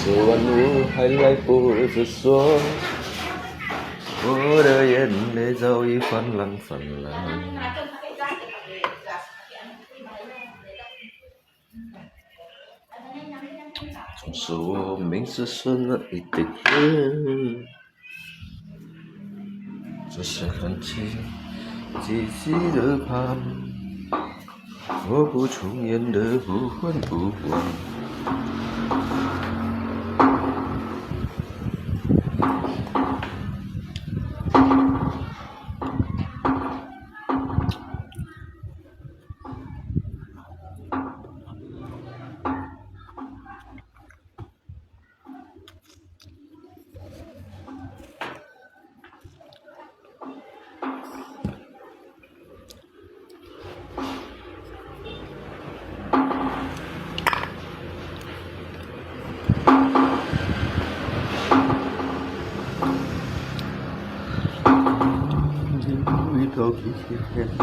说完我还来不及说，我的眼泪早已泛滥泛滥。总是我名字深了一点点，只是看清自己的盼，我不重演的不欢不欢。遇到一些天气。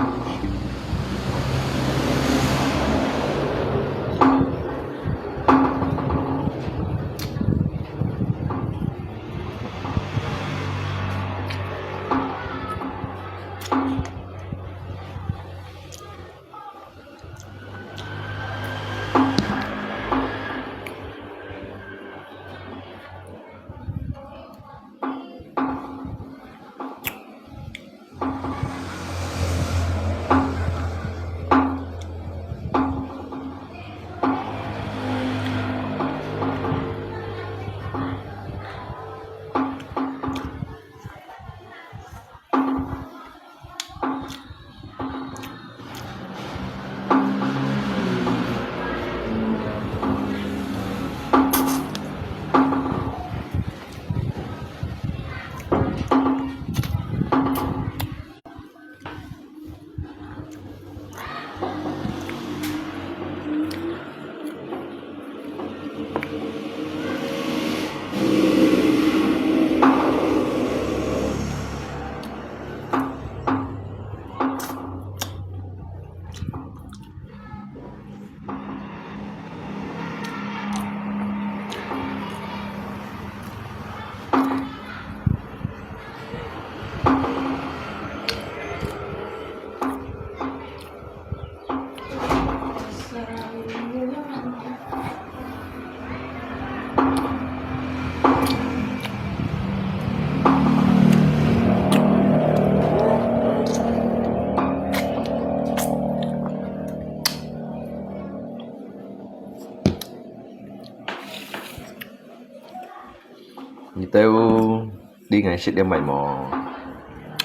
Như tao đi ngày sẽ đem mày mò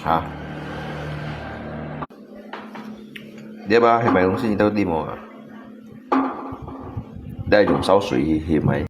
hả? Đĩa ba hay mày cũng xin tao đi mò à? Đây dùng 烧水 thì mày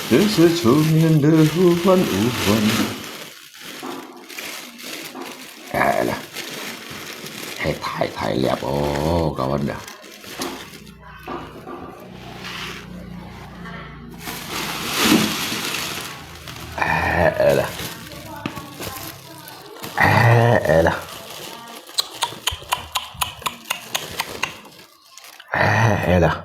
只是出面的无欢无欢。là hay thải đẹp ô các bạn ạ. Là là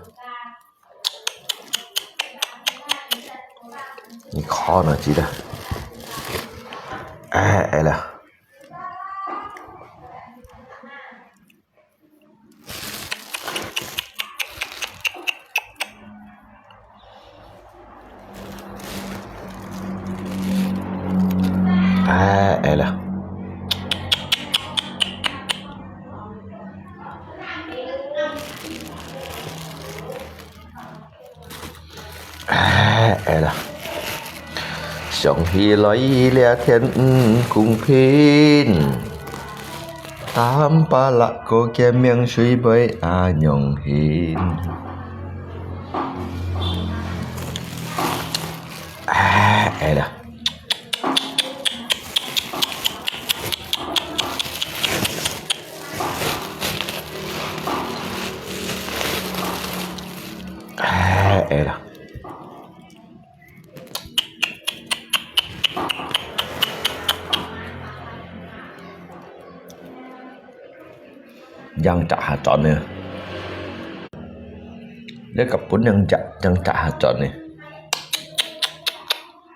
你khó nữa chị đó. Là là 上起來了天公平，tanpa lak ko kem yang shui boy anyong hin. Dah. Dah. Yang tak hacon ni. Dia kapun yang tak hacon ni.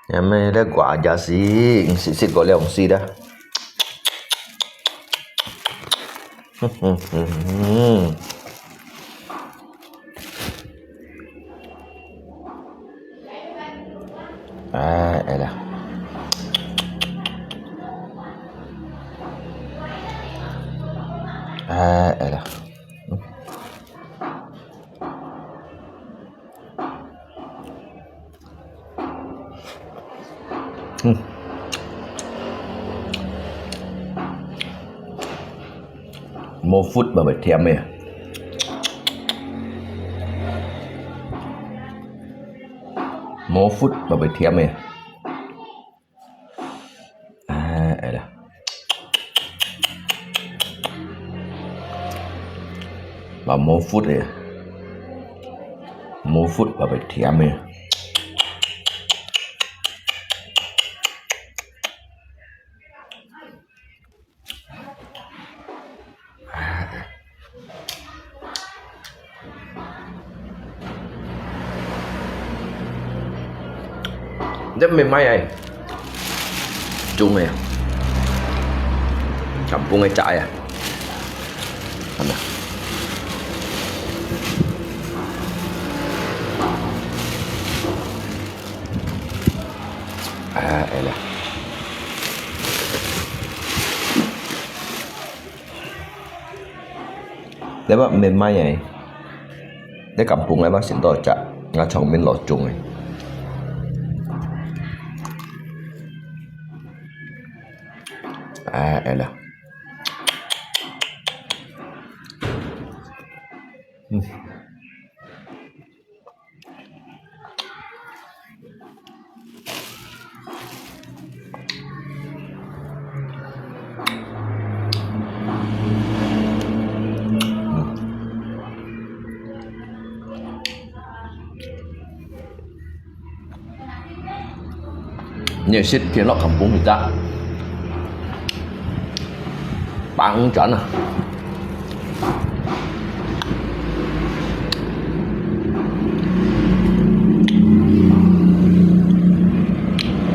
Yang ni dia gua aja sih, sit gua leong sih dah. Dah. Dah. Một phút mà phải thèm mày. Một phút mà phải thèm mày. Đây. Và một phút này. Một phút mà phải thèm mày. Rất mềm mại này. Chung này. Kampung ay chạy à. Ano? Ela. Để bác mềm mại này. Để kampung ay bác xin tôi chạy. Nga chồng bên lọt chung này. Ela. Nhiều shit thiên lọc kampung kita. Bạn chuẩn à.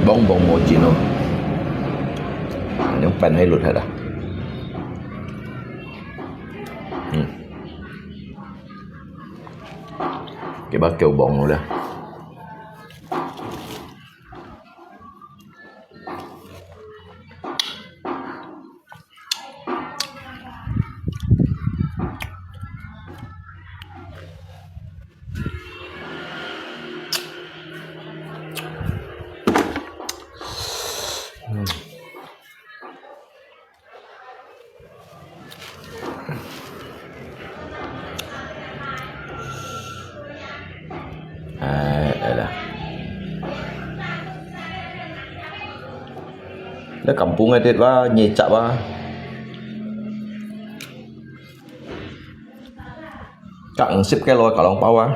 Bông bông một chị nó. Những phần hay lụt hết à. Cái bác kêu bông rồi đây. Dia kampung edit ba nyecak ba. Cặn ship cái lôi cả lòng bao á.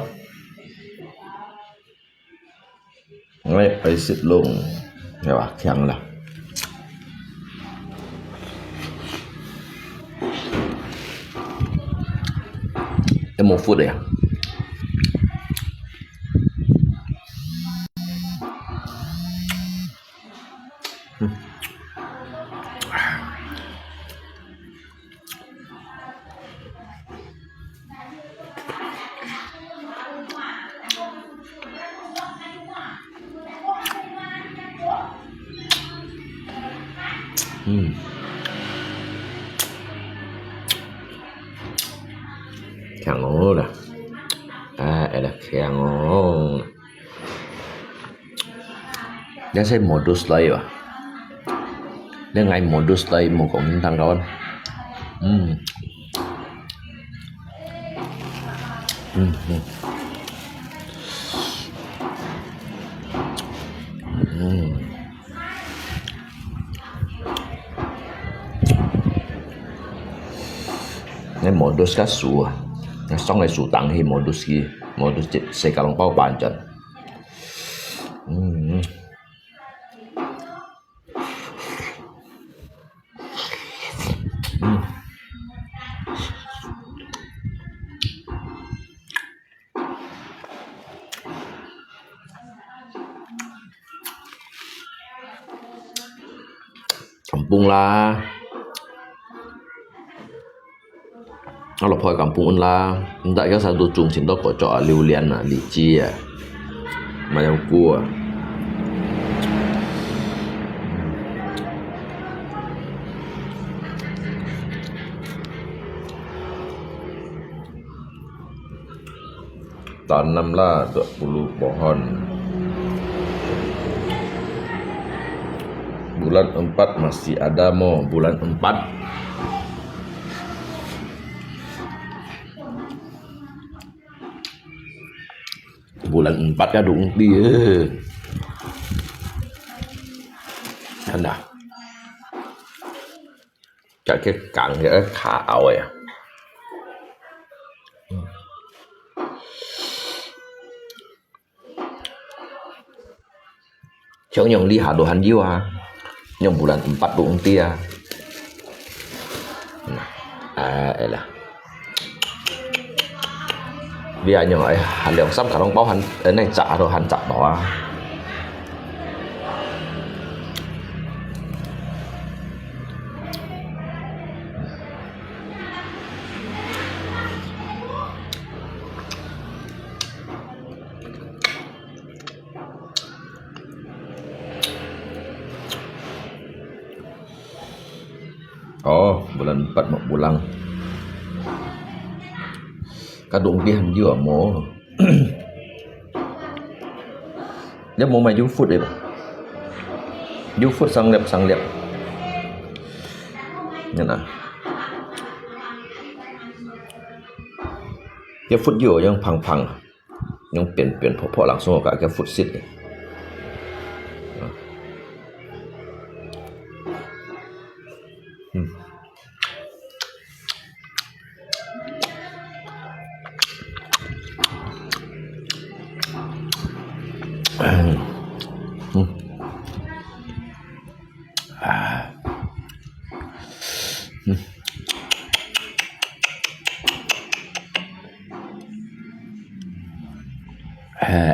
Ngay phải ship luôn. Nghe bà khen là. Em 1 phút đấy à? Khen ngon rồi. Đây là khen ngon. Dia saya modus lah ya. Dia ngai modus lah mau kong tang kawan. Này modus cá sủa, xong này sủa tăng thì modus gì, modus sẽ cả lòng bao bàn chân. Kampung lah. Kalau poi kampung lah, ndak yang satu chung sin do kocok liu lian na lici ya, macam gua. Tanamlah 20 pohon. Bulan 4 masih ada mo, bulan 4. Bulan 4 kan đúng dia. Anda. Cái cẳng cái khá ảo ấy. Trong yang lihat dohan jiwa. Yang bulan 4 đúng dia. Elah. Vì anh nói hành lượng sắp cả đông bao hành cái này trả rồi hành trả đó. Oh, bulan 4 mau pulang. Kadung dia juga mau. Dia mau main food deh. Food sang liap. Nah. Dia food juga yang pang, yang pen pokok langsung ke food sit.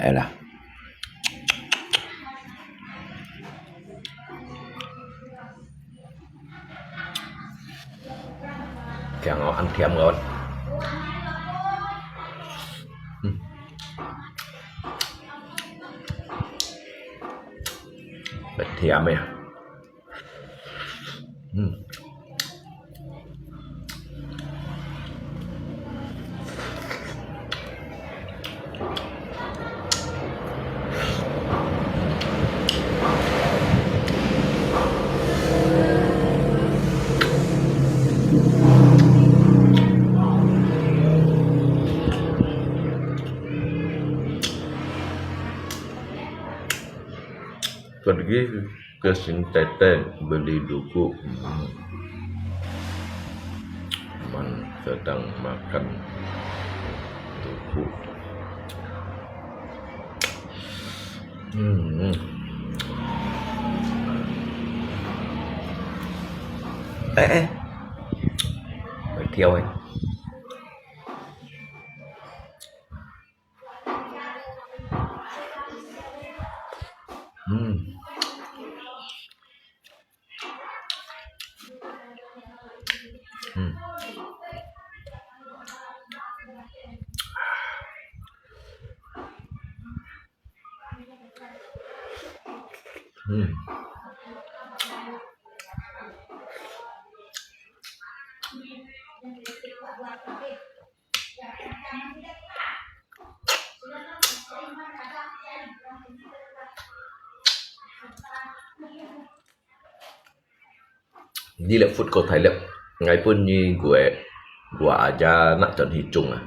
Elah. Kaya ăn thiam ngon. Bật thiam ya. Pergi ke Sinteten beli duku. Man sedang makan duku. Phải theo ấy. Di lep food ko Thai lep ngai pun ni gue aja nak Trần Hy Trung à.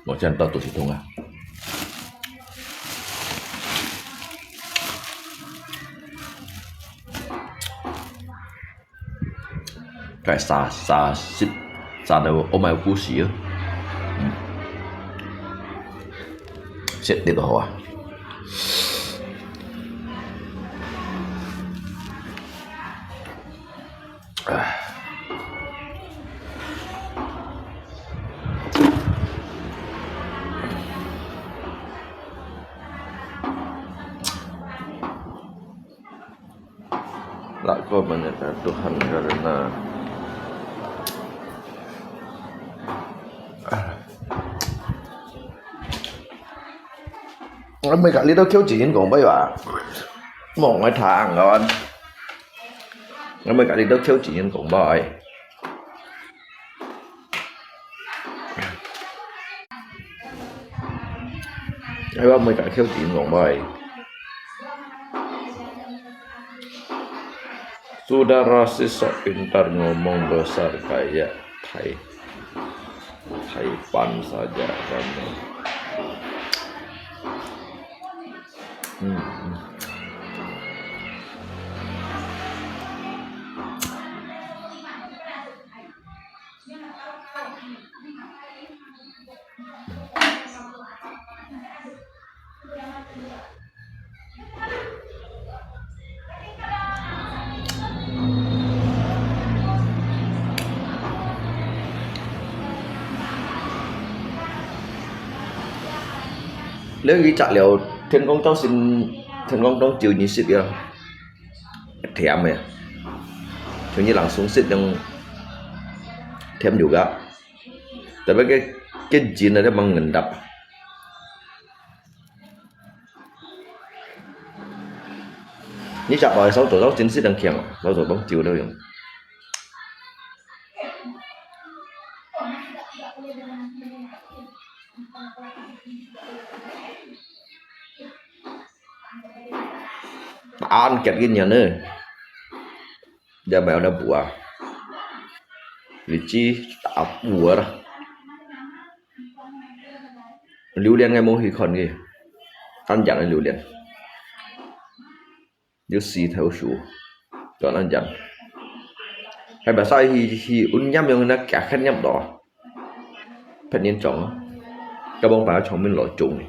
Một chân tao tụt thùng à. Cái xa đâu ôm ai cú xí á. Sẽ tiếp tục à. Kau menyatakan Tuhan karena mấy cái lý đó khiếu chuyện còn bây giờ một ngày thằng rồi mấy cái lý đó khiếu chuyện còn bây hay ba mấy cái khiếu chuyện còn bây Saudara siswa pintar ngomong besar kayak Taipan saja kamu. Nếu nghĩ chả liệu Thiên Công Tông chịu như xịt kìa thèm mày chứ như langsung xịt yang thèm juga tapi cái jin ada memang ngendap ini chả bảo sáu tuổi jin xịt đang kèm sáu tuổi bóng chịu đâu vậy an kẹt gini nữa dia bayar ada buah lychee tak buah lah榴莲ngay mua thì còn gì ăn dặn là榴莲nếu xì theo số chọn ăn dặn hay bà sai thì nhắm cho nó cả khăn nhắm đỏ phải nên chọn cái bông bà chọn mình loại trùng này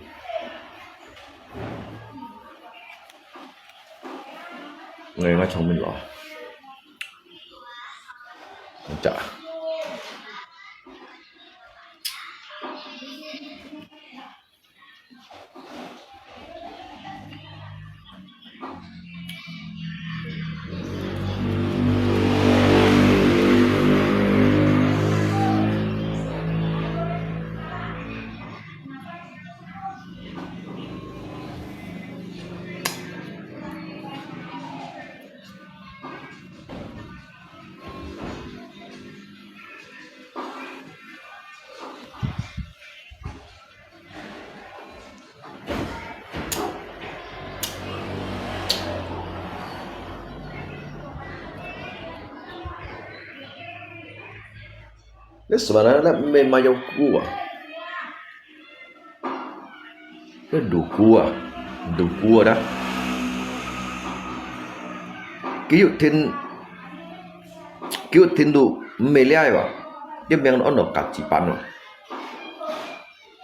người nó chọn mình loại chả Ini sebenarnya memang yang kuah. Cái đồ cua đó. Ví dụ kiểu tin đủ mê lia vậy cái miếng nó nó cắt chỉ pan rồi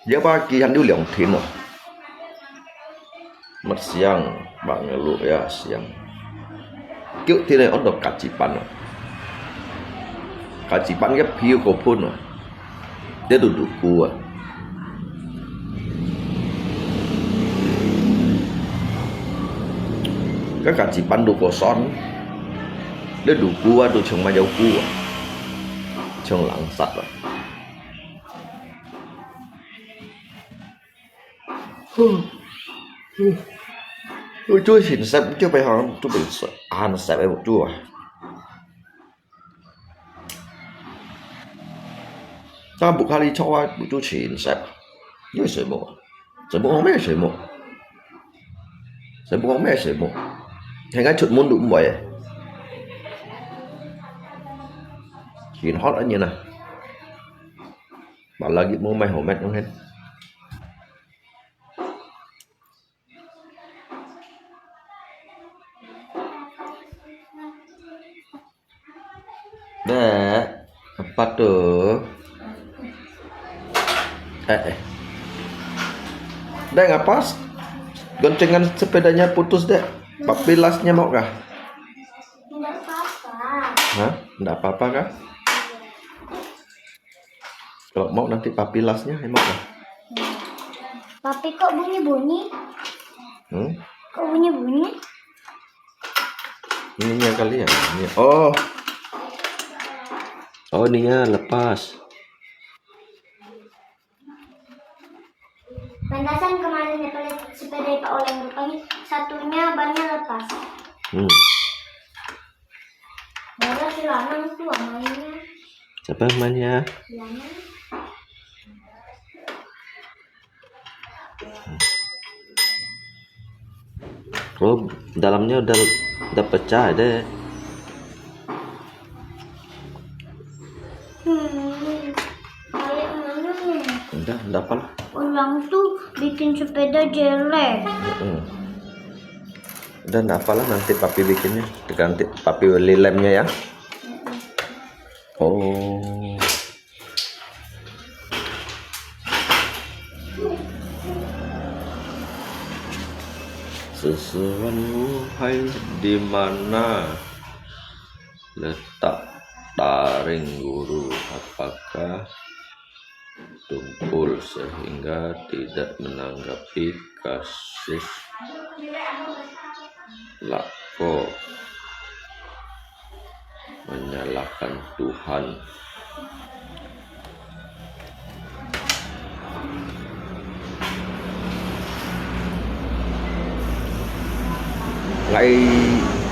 giờ ba kỳ hắn điêu lượng thiên rồi mặt siang bằng lụa ya siang kiểu thế này nó cắt chỉ pan rồi cắt chỉ pan cái phiêu của phun rồi để đủ đủ cua các cắt chỉ pan đủ của son để đủ cua đủ chồng mà dầu cua chồng lặng sạch rồi Ôi chú hình xếp chú phải hỏi chú bị nó xếp một chú à ta buộc khai đi cho ai buộc chú chỉ hình xếp như水母không biết水母không biết水母thành cái chuột môn đụng vậy chỉ hot ở như nào bảo là cái môn mày hổ mệt không hết Dek, apa tuh? Dek ngapa? Goncengan sepedanya putus dek. Papi lasnya mau kah? Enggak apa-apa. Hah? Enggak apa-apa kah? Kalau mau nanti papi lasnya mau kah? Papi kok bunyi-bunyi? Kok bunyi-bunyi? Ininya kali ya. Ini. Oh ininya lepas. Pantasan kemarin sepeda Pak Oleng rupanya satunya bannya lepas. Baru si Lanang tuh mainnya. Siapa mainnya? Lanang. Oh dalamnya udah pecah deh. Kayak mana nih? Udah apa lah. Orang tuh bikin sepeda jelek. Udah enggak apalah nanti papi bikinnya. Nanti papi beli lemnya ya. Oh. Sesuatu hai di mana letak taring guru, apakah tumpul sehingga tidak menanggapi kasih lako menyalahkan Tuhan.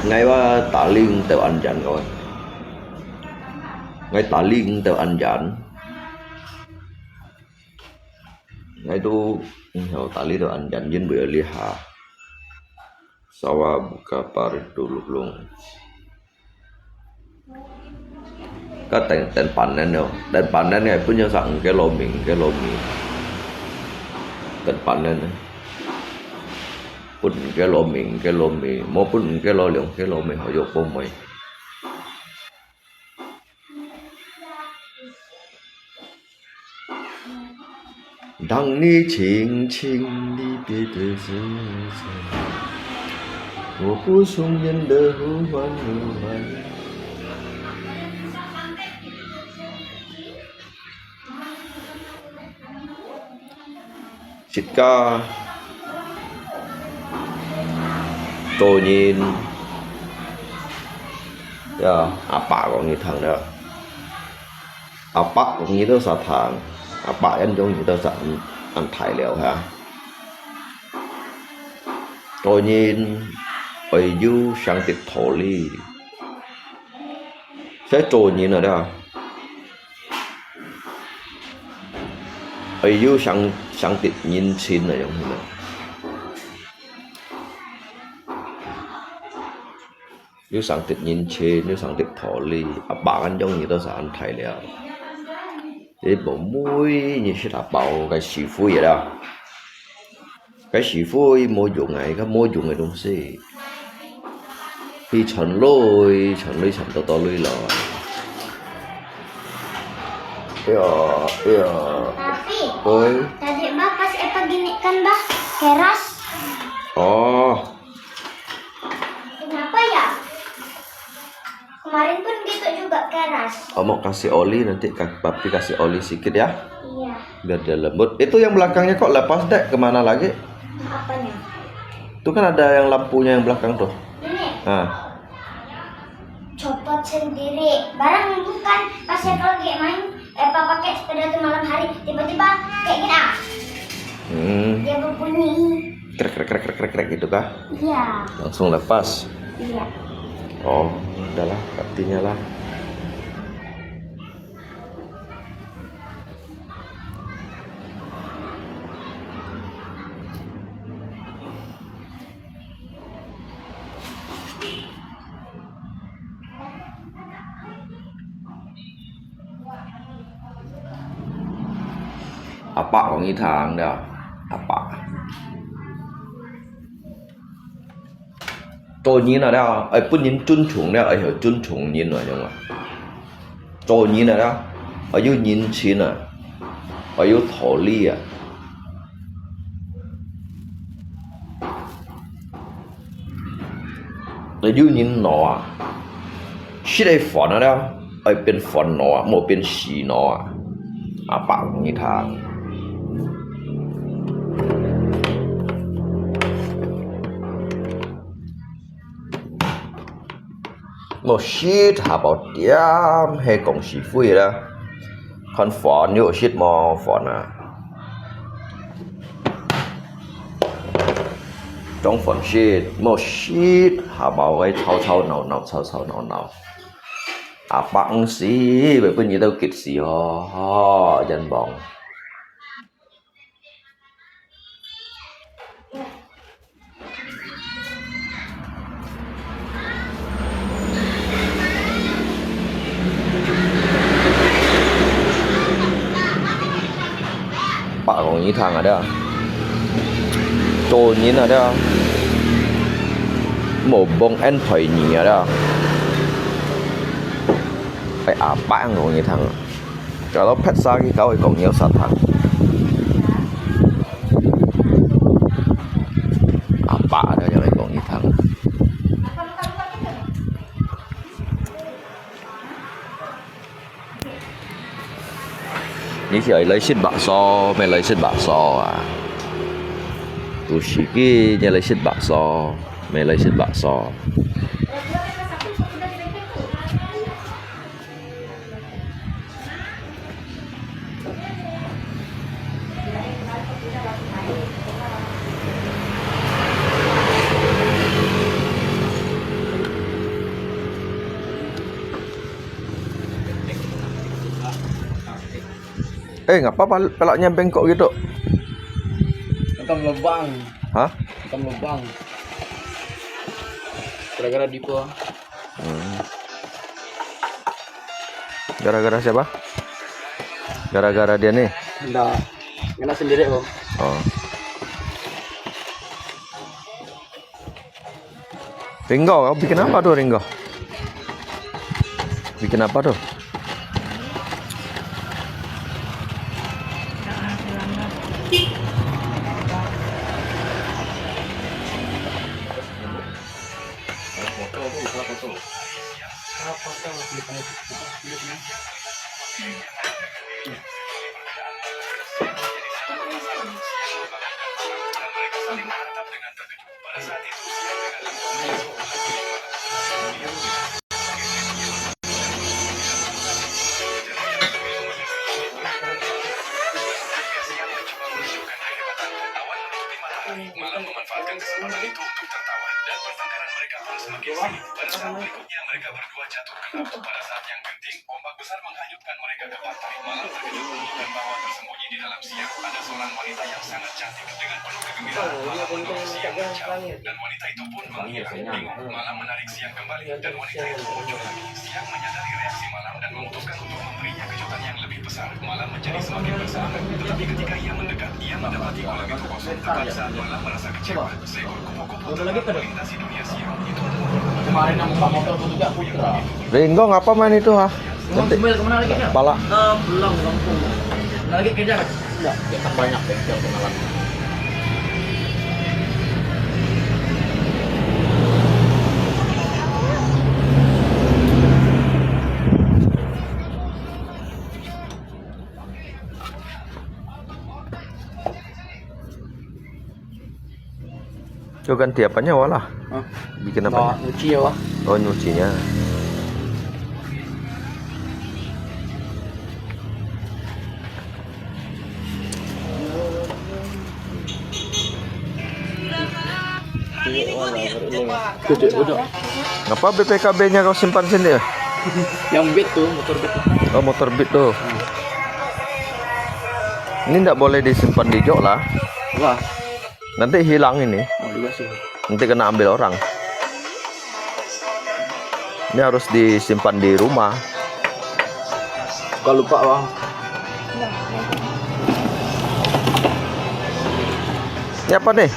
Ngay qua tả liên tèo anh dặn rồi ngay tả liên tèo anh dặn ngay tu tả liên tèo anh dặn dân bữa liha sawa buka parit dulu belum có tên panen đâu tên panen này punya sang cái lô mì tên panen pun cái lô mì mau pun cái lô mì họ dục bông mày当你轻轻离别的时候，我不松眼的呼唤呼唤。Xịt ca tôi nhìn apa còn như thằng đó apa cũng như đó sao thằng apa anh giống như đó sao anh thải liệu hả tôi nhìn ở du sang tiệt thổ ly sẽ tôi nhìn ở đó ở du sang tiệt nhìn xin là giống như đó nếu sang tiệt nhìn trên nếu sang tiệt thổ ly apa anh giống như đó sao anh thải liệu để bộ mũi như sẽ là bầu cái sĩ phu vậy đó cái sĩ phu mua dụng này đúng gì khi chọn lôi to lôi lò Iya. Tapi Oi. tadi bah pas Epa gini kan bah keras. Oh, Kenapa ya? Kemarin pun gitu juga keras. mau kasih oli nanti papi kasih oli sedikit ya, Iya. biar dia lembut. Itu yang belakangnya kok lepas dek, kemana lagi? Apanya? Itu kan ada yang lampunya yang belakang tuh. Ini Nah, copot sendiri. Barang bukan pas Epa lagi main. Epa pakai sepeda tuh malam hari. Tiba-tiba kayak gini ah. Dia berbunyi. krek gitu kah? Iya. Langsung lepas. Iya. Oh, udahlah, artinya lah. Apa của nghi thang đâu? Apa? Tôi nhìn là đâu? Ai不nhìn尊重了，ai hiểu尊重nhìn rồi nhưng mà. Tôi nhìn là đâu? Ai yêu nhìn chín à? Ai yêu thổ ly à? Ai yêu nhìn nó à? Xí đây phòn là đâu? Ai bên phòn nó à? Một bên xì nó à? Apa của nghi thang? Một shit hà bảo tiêm hay công sĩ phui đó, con phòn nhiều shit mà phòn à, trong phòn shit một shit hà bảo cái thao nào, à băng sĩ bởi vì đâu kịch sĩ ho dân bóng. Pak kong ni thang ada, to ni ada, một bông anh phải nhỉ ada, phải apa yang kong ni thang, kalau pet sagi kau kong nhiều sát thang, apa ada yang kong ni thang. Ní thì ấy lấy xịt bạc so, mày lấy xịt bạc so à? Tụi sĩ kia nhà lấy xịt bạc so, mày lấy xịt bạc so. Ngapa pelaknya bengkok gitu? Hitam lubang. Hah? Hitam lubang. Gara-gara Dipo. Gara-gara siapa? Gara-gara dia nih? Enggak. Kena sendiri kok. Oh. Ringgo, kau bikin apa tuh Ringgo? Bikin apa tuh? Malah memanfaatkan kesempatan itu untuk tertawa dan pertengkaran mereka pun semakin sengit. Pada saat berikutnya mereka berdua jatuh ke laut. Pada saat yang genting, ombak besar menghanyutkan mereka ke pantai. Malam terkejut menemukan bahwa tersembunyi di dalam siang ada seorang wanita yang sangat cantik. Dengan penuh kegembiraan, malam mendorong siang menjauh dan wanita itu pun menghilang. Bingung, malam menarik siang kembali dan wanita itu muncul lagi. Siang menyadari reaksi malam dan memutuskan untuk memberinya kejutan yang lebih besar. Malam menjadi semakin bersemangat, tetapi ketika ia mendekat, ia mendapati kolam itu kosong. Tepat saat malam merasa kecewa, seekor kupu-kupu telah melintasi dunia siang. Itu Kemarin yang buka motor itu juga Putra. Ringgo ngapa main itu, ha? Ngomong Sembil kemana lagi ya? Pala. Pulang Lampung. Kemana lagi kerja kan? Enggak, ya kan banyak bengkel kenalan. Itu ganti apanya walah? Hah? Bikin apa? Nyuci ya, Wah. Oh, nyucinya. Gede udah. Ngapa BPKB-nya kau simpan sini ya? Yang beat tuh, motor beat tuh. Oh, motor Beat tuh. Ini nggak boleh disimpan di jok lah. Wah, Nanti hilang ini. mau juga sih. Nanti kena ambil orang. Ini harus disimpan di rumah. Suka lupa, Bang. Ini apa nih?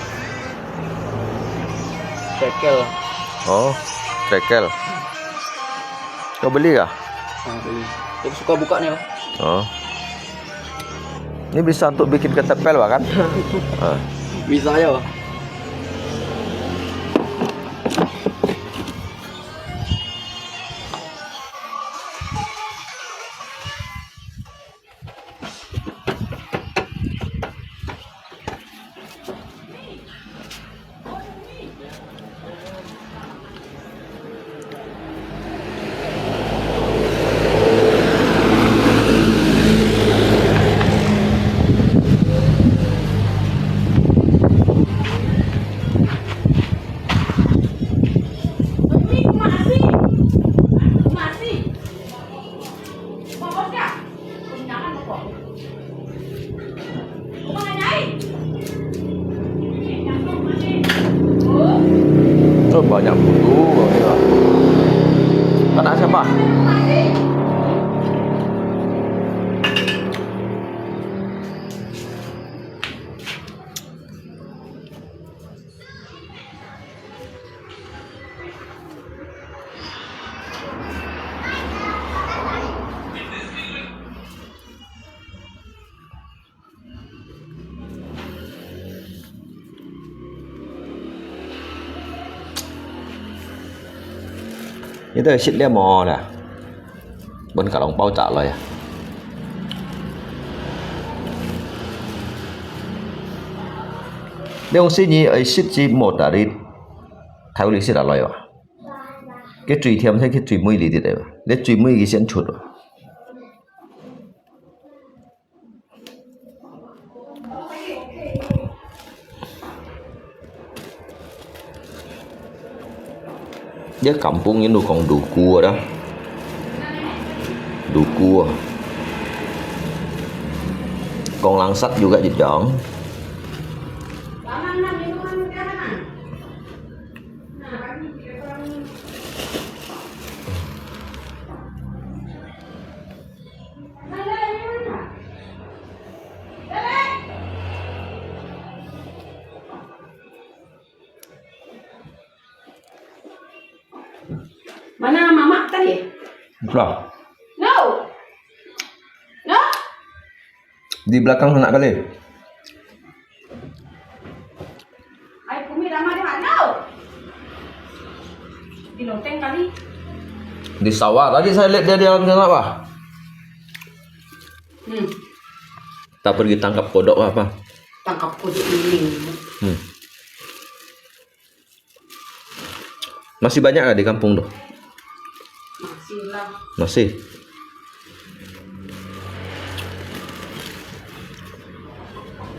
Bekel. Oh, cekel. Kau beli kah? Nah, beli. Tapi suka buka nih, Bang. Oh. Ini bisa untuk bikin ketepel, Pak, kan? Ah. Bisa ya, Bang. Oh, banyak buku. Anak siapa? Như thế xịt leo mò nè. Bên cả đồng bao trả lời à. Nếu ông xịt như ấy xịt chỉ một đã đi. Thái lý xịt đã lời à. Cái truy thêm thấy cái truy mùi lý đi đấy. Để truy mùi cái xịn chuột à. Dia kampung ini dukung duku dah. Duku. Con langsat juga jejong. Mana mama tadi? Betul. No. No. Di belakang sana kali. Ay kumi lama dia no. Di loteng kali. Di sawah tadi saya lihat dia di dalam sana apa? Kita pergi tangkap kodok apa? Tangkap kodok ini. Masih banyak nggak di kampung tuh? Masih lah. Masih.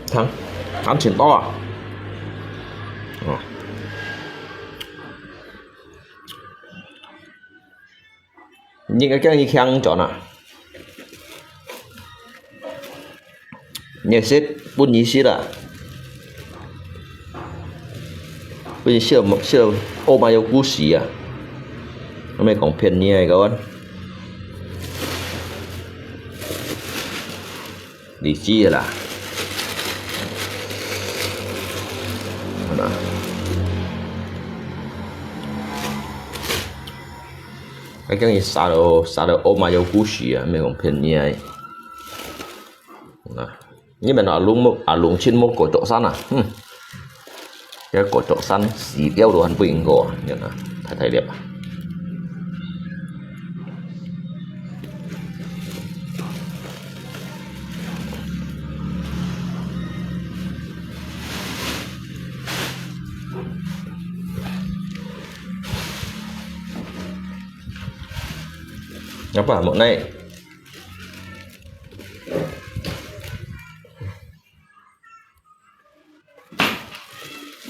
Thằng chuyển to à? Những cái như khen chọn ạ. Nhà xếp bún nhí xít à? Bây giờ sữa ô mai yêu cú xì à? Mấy còn phiền như này các bạn. Đi chi là cái này xả được ôm mà dầu cú xì à mình còn phiền nhai nhưng mà nó luôn trên một cổ trộn sắn à cái cổ trộn sắn xì đeo đồ ăn bình gò như là thấy đẹp à apa mau naik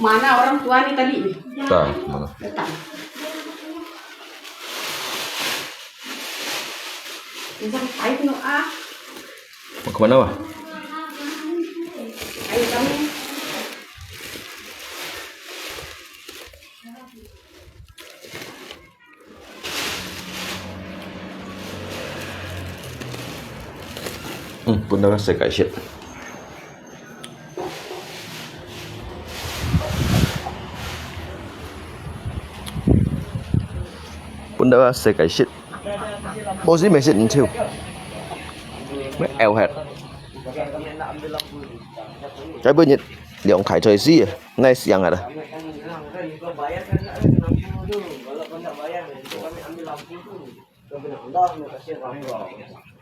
Mana orang tua nih tadi nih? tak mana Datang. Bisa pahit no ah. mau kemana wah Ayo kami. Bunda rasa kat shit Bunda rasa kat shit bố gì mấy shit chiều mấy eo hệt cái bữa nhật liệu khải trời gì nay siang ada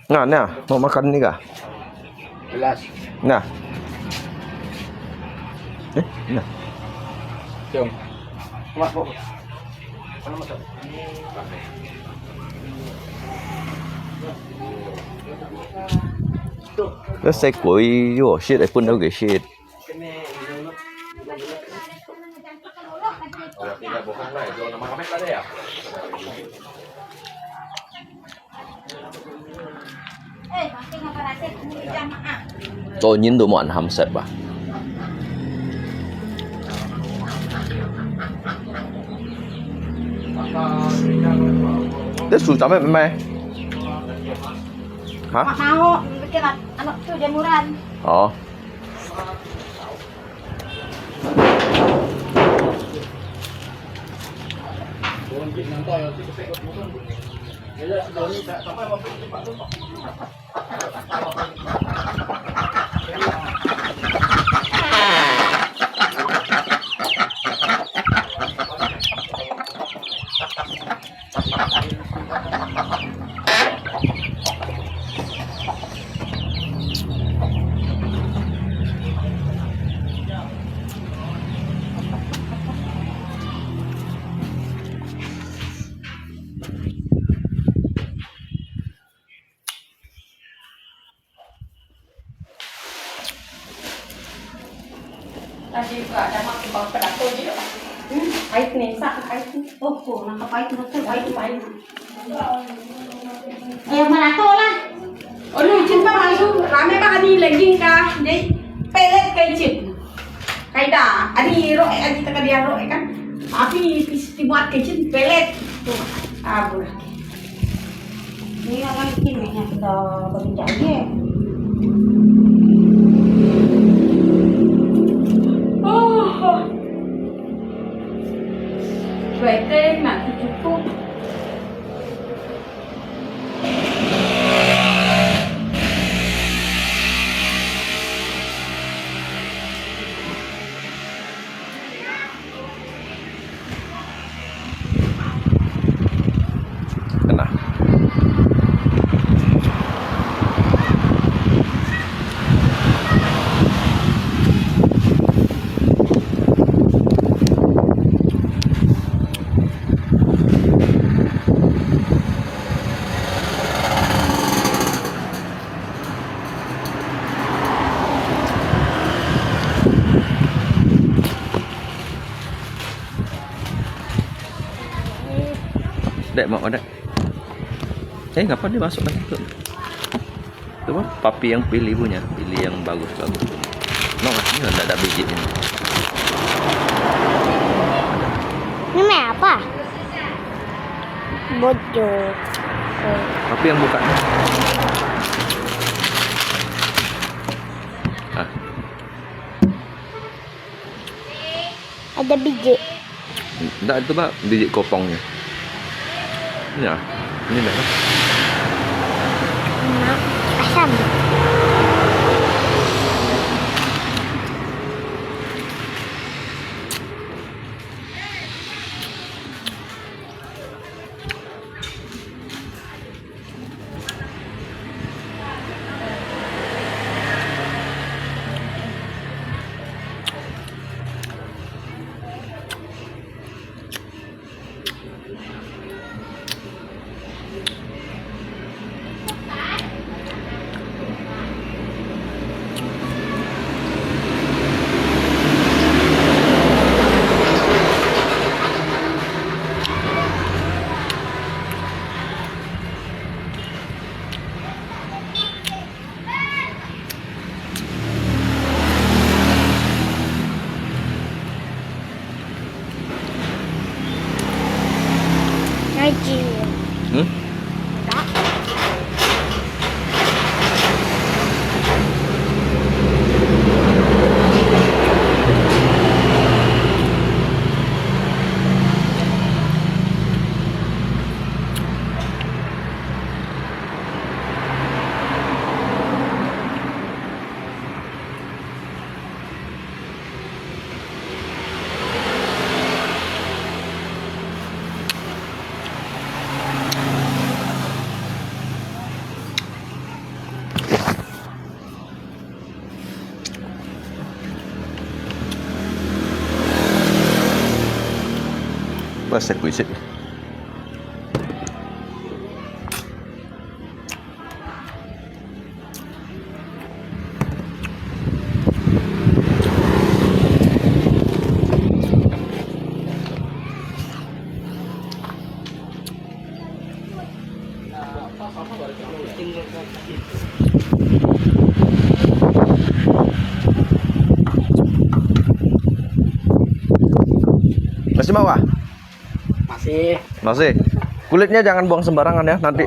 nah mau makan nih kah Jelas. nah nah Jom. Mas, Pak. Mana masuk? nó sẽ cuối vô shit ấy pun đâu cái shit Tidak bohong lah, jual nama Kamek ada ya? tôi nhìn đồ mọn hầm sệt bà Dia sudah sampai memang. Hah? Mak mau bikin anak tuh jamuran. Oh. Tadi juga ada makan bang pedato juga. Pahit nih, sak pahit nih. Oh, nangka pahit betul, pahit. Yang mana tuh lah? Oh, lu izin pa masuk. Rame pa kani legging ka. Jadi pelet kay chin. Kay da, adi ro adi ta dia ro kan. Tapi timuat kay chin pelet. Tuh, abur. Ini orang bikin mainnya kita bekerja aja. Oh. Bete nak cukup. Kena. Dek mau ada. Ngapa dia masuk lagi tuh? Coba papi yang pilih punya, pilih yang bagus-bagus. No, ini enggak ada biji ini. Ini mah apa? Bojo. Papi yang buka. Ah, Ada biji. enggak itu Pak, biji kopongnya. Ya, ini dah. Asam. Ngaji. Bahasa kuisik. Masih mau ah? Masih. Kulitnya jangan buang sembarangan ya. Nanti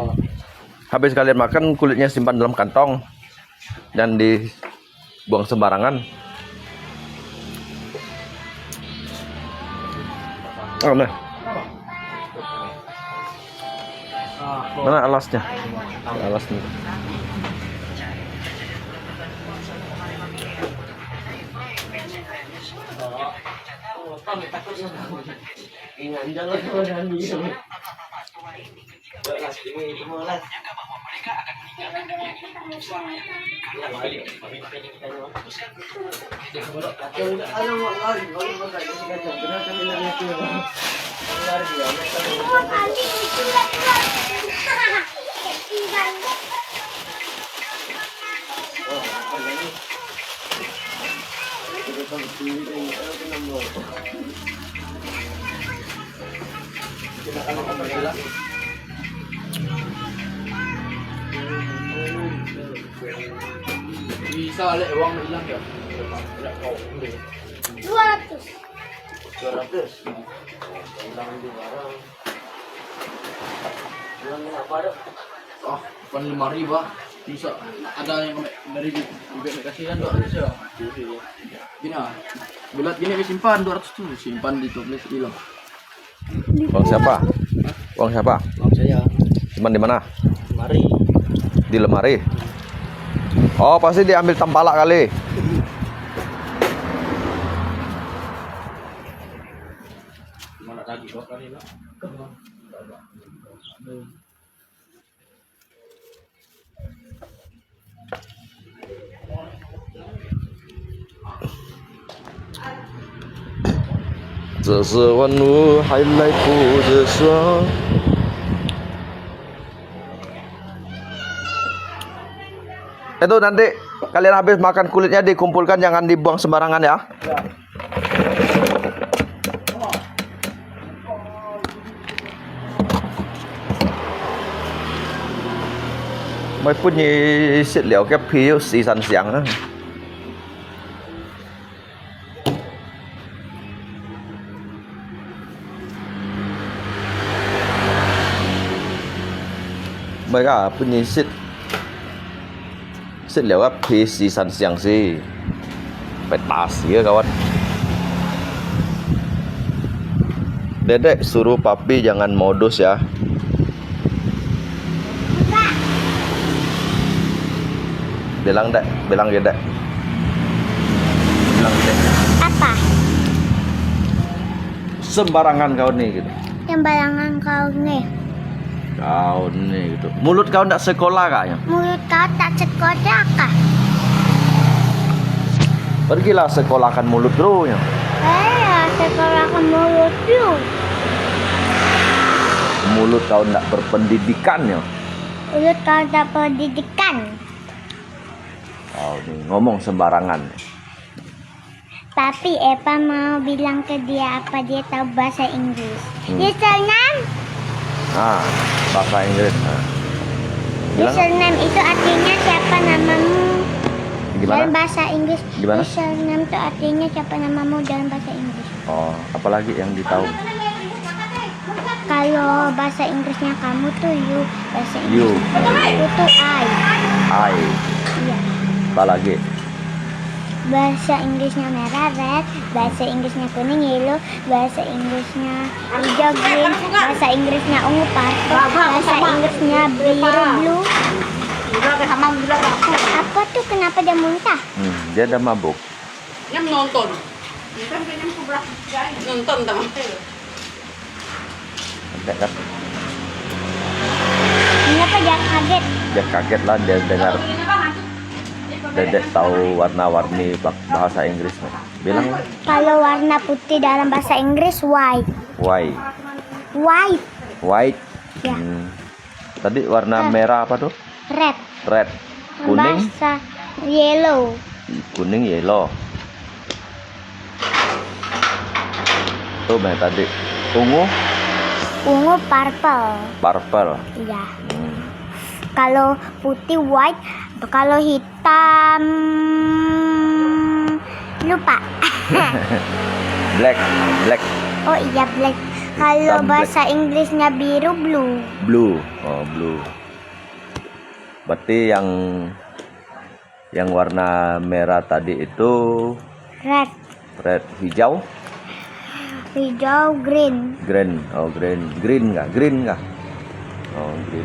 habis kalian makan kulitnya simpan dalam kantong. Dan dibuang sembarangan. Oh, nah. Mana alasnya? Alasnya. Bisa lek uang hilang ya. 200. 200. Hilang di barang. Hilang apa ada? Oh, bukan 5.000 ah. Bisa ada yang dari kasihkan 200 ya. Gini ah. Bulat gini simpan 200 tuh, simpan di toples hilang. Uang siapa? Uang siapa? Uang saya. Simpan di mana? Mari. Di lemari. Oh, pasti diambil tampalak kali. Mana lagi kok kali lah. Itu nanti kalian habis makan kulitnya dikumpulkan, jangan dibuang sembarangan ya. Mấy phút như xịt liệu cái phiếu xì sẵn sàng á. Mấy cả phút như xịt liệu cái phiếu xì sẵn sàng sih. Petas ya kawan. Dedek suruh papi jangan modus ya. Bilang dek, bilang ya dek. Bilang dek. Apa? Sembarangan kau nih gitu. Sembarangan kau nih. Kau nih gitu. Mulut kau ndak sekolah kayaknya. Mulut kau tak sekolah kah? Pergilah sekolahkan mulut dulu ya. Sekolah ke mulut you. Mulut kau ndak berpendidikan ya. Mulut kau tak pendidikan. Kau nih ngomong sembarangan. Tapi Eva mau bilang ke dia apa dia tahu bahasa Inggris. Username? Nah, bahasa Inggris. Nah. Bilang Username itu artinya siapa namamu gimana? dalam bahasa Inggris. Gimana? Username itu artinya siapa namamu dalam bahasa Inggris. Oh, apalagi yang ditahu? Kalau bahasa Inggrisnya kamu tuh you, bahasa You. Inggris itu tuh I. I. Iya. Apalagi? Bahasa Inggrisnya merah red, bahasa Inggrisnya kuning yellow, bahasa Inggrisnya hijau green, bahasa Inggrisnya ungu purple, bahasa Inggrisnya biru blue. Apa tuh kenapa dia muntah? Dia udah mabuk. Nyam nonton. Nonton teman. Dek kan? Kenapa dia kaget? Dia kaget lah dia dengar Dedek tahu warna-warni bahasa Inggris. Bilang lah. Kalau warna putih dalam bahasa Inggris white. White. White. White. Ya. Tadi warna merah apa tuh? Red. Red. Kuning. Bahasa yellow. Kuning yellow. Tuh tadi. Ungu. Ungu purple. Purple. Iya. Kalau putih white, kalau hitam lupa. Black. Black. Oh iya black. Kalau Hitam, bahasa Inggrisnya biru blue. Blue. Oh, blue. Berarti yang warna merah tadi itu Red. red, hijau, Hijau green. green. Oh, green. Green enggak? Green enggak? Oh, green.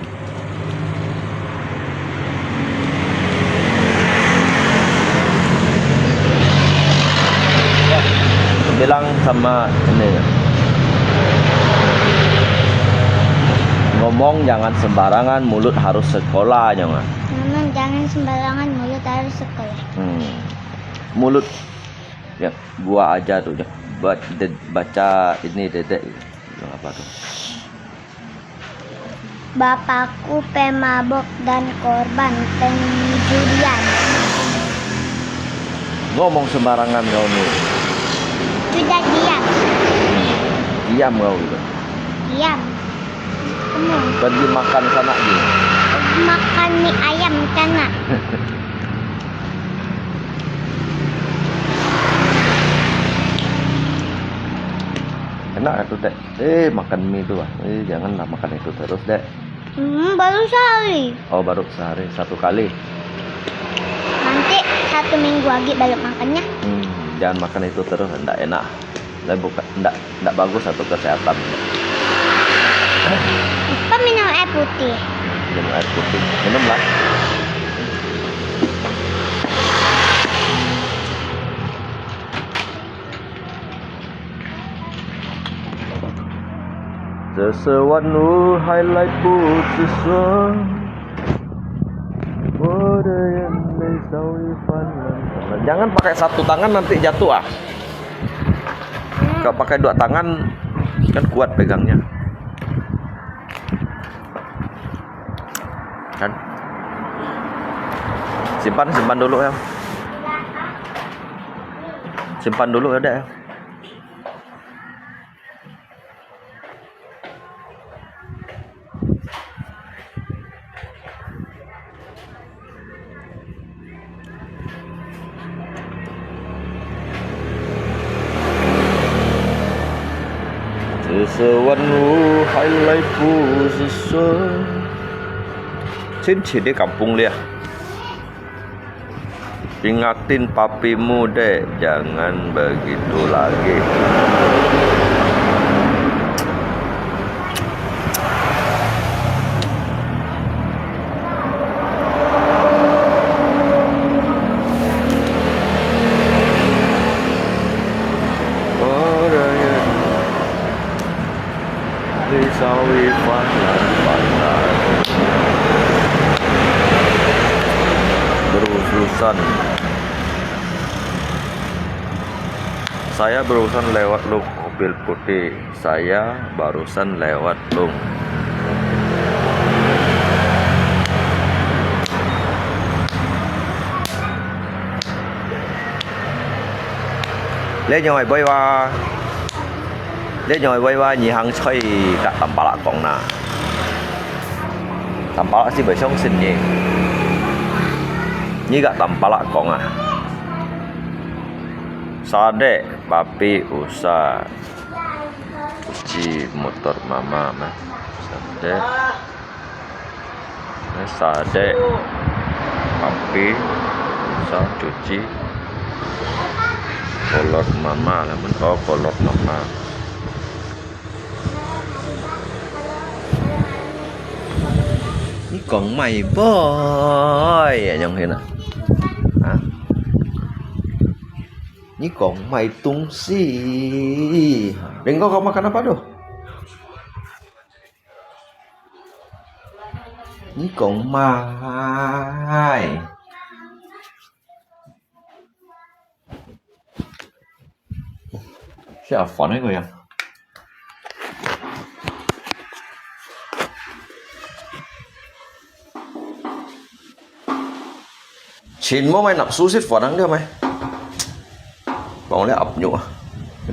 Bilang sama ini, ngomong jangan sembarangan, mulut harus sekolah jangan. Memang jangan sembarangan, mulut harus sekolah. Mulut ya gua aja tuh ya. Baca ini dedek bilang apa tuh? Bapakku pemabok dan korban penjurian. Ngomong sembarangan kau nih. Sudah diam. Diam kau gitu. Diam. Kamu Pergi makan sana gitu. makan mie ayam sana. Enak itu dek. Makan mie itu ah. Janganlah makan itu terus dek. Baru sehari. Oh baru sehari 1 kali. Nanti 1 minggu lagi baru makannya. Jangan makan itu terus, enggak enak. Enggak bagus untuk kesehatan. Apa minum air putih? Minum air putih. Minumlah. Sesuatu highlight putusnya. Jangan pakai 1 tangan nanti jatuh ah. Kalau pakai 2 tangan kan kuat pegangnya. Kan? Simpan dulu ya. Simpan dulu ya, Dek. Sesuatu highlight sesuatu. Cincin di kampung dia. Ingatin papimu dek, jangan begitu lagi. pantai berurusan. Saya barusan lewat Lung, mobil putih. Saya barusan lewat Lung. Lẽ nhồi bay qua, lẽ nhồi bay qua nhị hàng chơi cả tầm ba lạc còn nà, tầm ba lạc chỉ phải sống sinh nhỉ, nhị cả tầm ba lạc còn à. Sade papi usah cuci motor mama mah. Sade papi usah cuci kolor mama lah, bentuk kolor mama. Ini còn mày boy yang hình à? Hả? Ini còn mày tung si. Bengkok kau makan apa tuh? Ini còn mày. Siapa phone ấy người em? Chín mô mày nạp xú xít phone đắng đưa mày. Bóng lấy ập nhụ.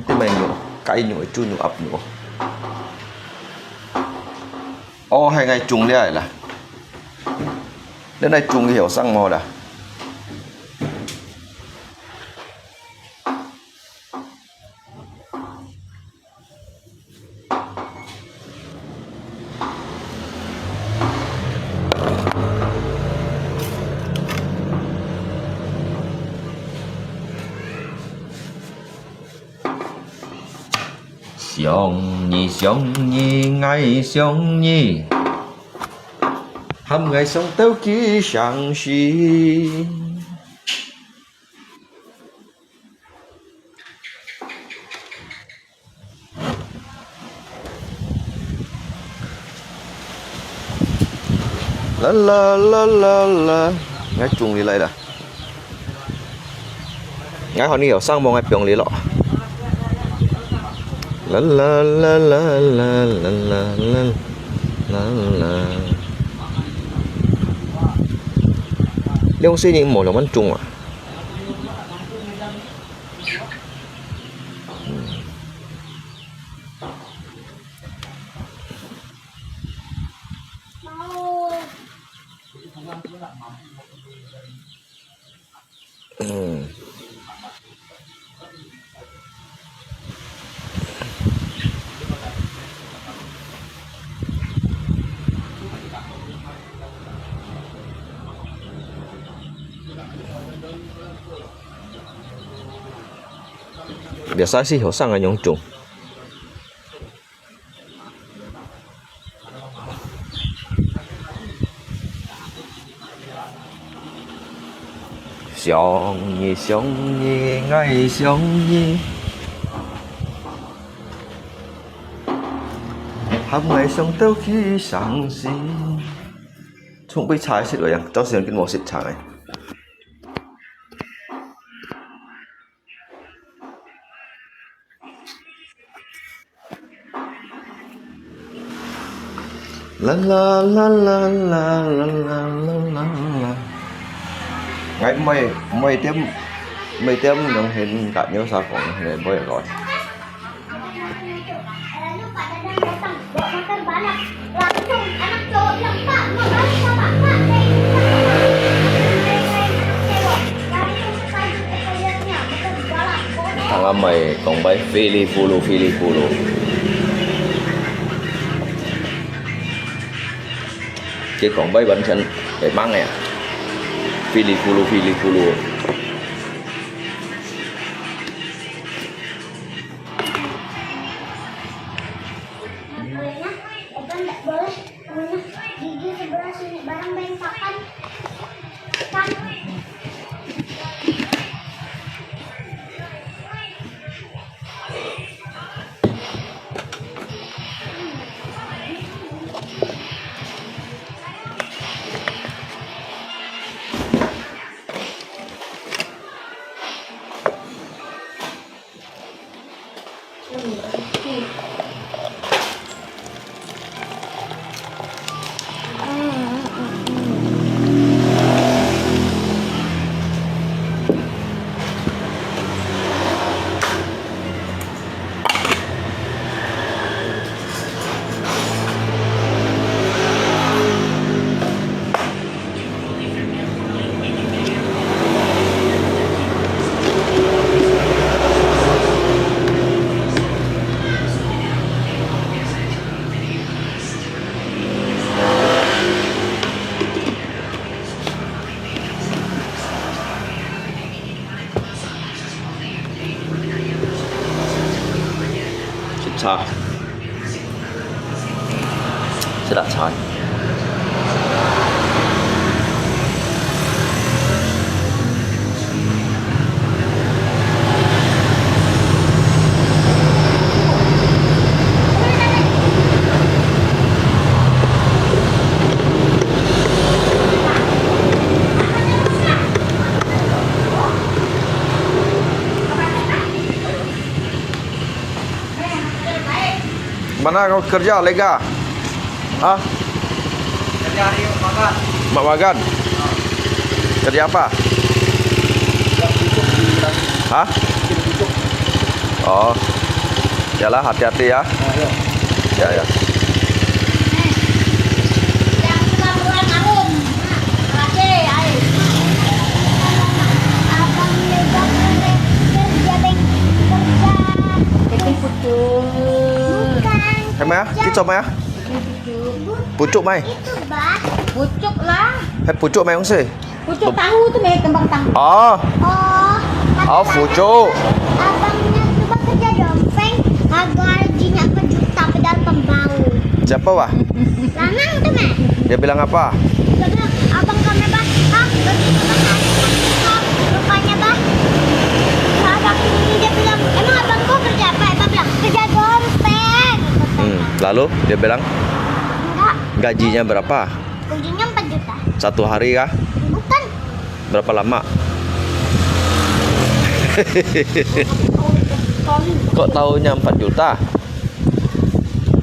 Cái mày nhụ, cay nhụ, chu nhụ ập nhụ. Ô hay ngày trùng đây là. Đến đây trùng hiểu sang màu là. Xiong nhi ngày xiong nhi hâm ngày sống tao ký sang xì la la la la la ngay chung đi lại đã ngay họ đi hiểu sang mong ngay piong lý lọ la la la la la la la la la Liêu xin những màu là bắn trùng à? Biasa sih hosang yang cung. Xiong nhi ngày xiong nhi hâm ngày sống tao khi sáng xì. Không biết trái xịt rồi à? Cho xem cái màu xịt trái này. La la la la la la la la la. Ngay mày tiếp yang hình cả nhau sao còn này bơi rồi. Thằng mày còn bay Phili Fulu. Cái còn bay bánh chân để mang này Phili Fulu. 茶，是大茶。Mana kau kerja, Lega? Hah? Kerja hari makan. Mak makan? Kerja apa? Hah? Oh. Yalah, hati-hati ya. Ya, ya. Em á, cái chồng mày á? Pucuk mày. Itu bah. Pucuk lah. Pucuk mày không sih? Pucuk tahu tuh Mei, kembang tahu. Oh, Oh, pucuk. abangnya coba kerja dompeng, gajinya juta pedal pembau. Siapa wah? Lanang tuh Mei. Dia bilang apa? Dia bilang, abang kami bah, gaji rupanya bah. Abang ini dia bilang, emang abang kau kerja apa? Abang bilang, kerja dompeng. Lalu dia bilang Enggak, gajinya berapa? gajinya 4 juta. Satu hari kah? Bukan. Berapa lama? Kok tahunya 4 juta?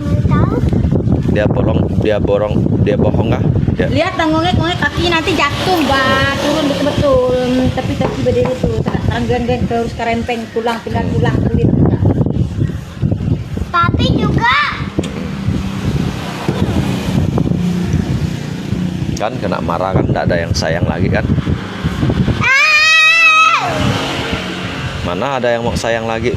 Mau tahu? Dia bohong kah? Lihat dah ngongek kaki nanti jatuh bah, turun betul-betul. Tapi berdiri tuh, terang-terang terus kerempeng tulang kulit. Tapi juga Kan kena marah kan, tidak ada yang sayang lagi kan? Mana ada yang mau sayang lagi?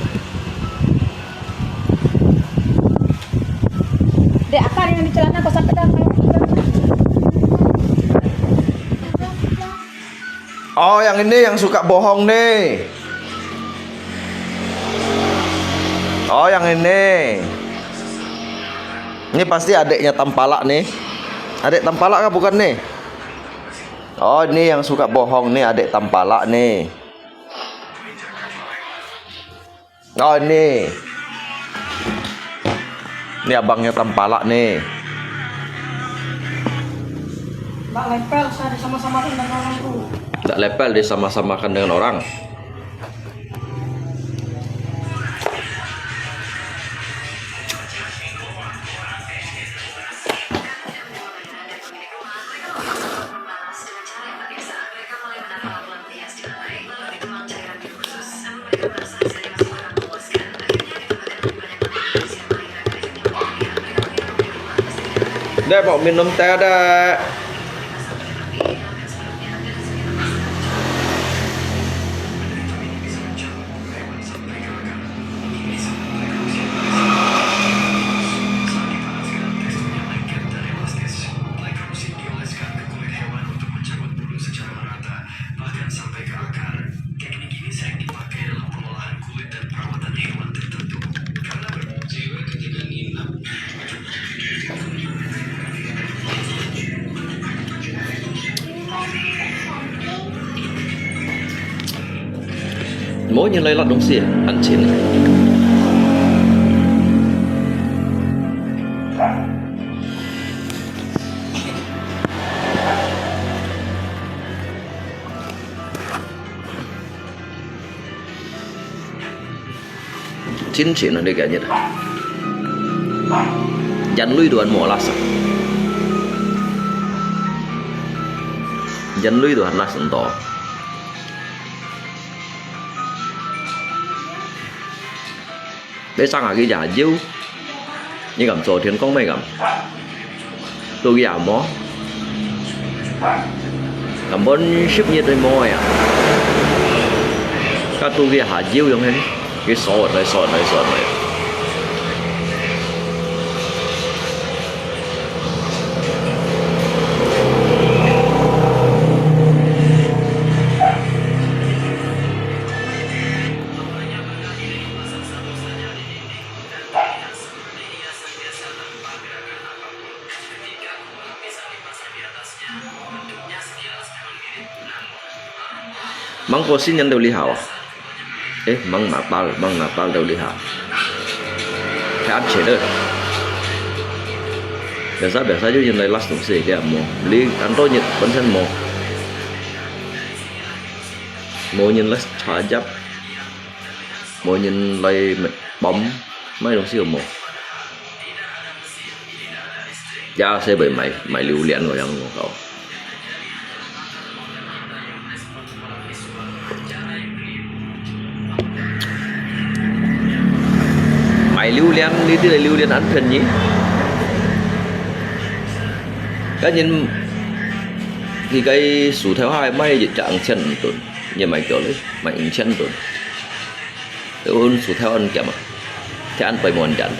Dek, apa yang di celana kau sampai dah? Oh, yang ini yang suka bohong nih. Oh, yang ini. Ini pasti adiknya Tampalak nih. Adik Tampalak kah bukan nih? Oh, ini yang suka bohong nih, adik Tampalak nih. Oh, ini. Ini abangnya Tampalak nih. Mbak lempel, saya sama-sama dengan orangku. Tidak lepel dia sama-samakan dengan orang. Dek, mau minum teh, Dek. Mỗi như lấy lót đông xìa, ăn chín. Chín nó đi kayak gitu. Jangan lui doan mau lasak. Jangan lui doan las ento. Để sang cái giả diêu như cảm số thiên công mày cảm tôi giả mó cảm ơn ship nhiệt đây mồi à các tôi kia hạ diêu giống thế cái sọt này Mang ko sin yan daw lihaw. Mang Natal daw lihaw. Kaya ăn chế đời. Biasa aja yang dari las tuh sih dia mau beli kantor nyet pensen mau nhìn las chajap mau nhìn lại bấm mấy đồng siêu một giá sẽ bị mày lưu liền rồi ăn cậu mày lưu liền đi tới đây lưu liền ăn phần nhỉ cá nhân thì cái số theo hai may dịch trạng chân tuần như mày kiểu đấy mày chân tuần tôi ôn số theo ăn kẹm à thì ăn phải mòn chắn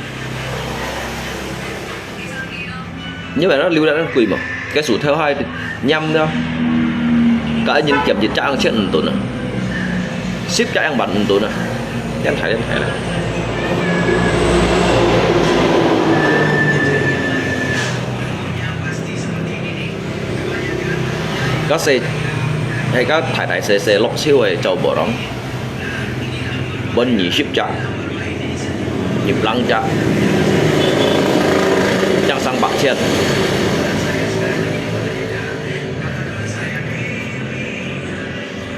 như vậy nó lưu đã quỳ mà cái số theo hai nhâm đâu cả nhân kẹm dịch trạng chân tuần à ship cho ăn bẩn tuần à em thấy là các xe hay các thải xe lọc siêu ấy châu bộ đóng bên nhị ship chặt nhịp lăng chặt trang sang bạc trên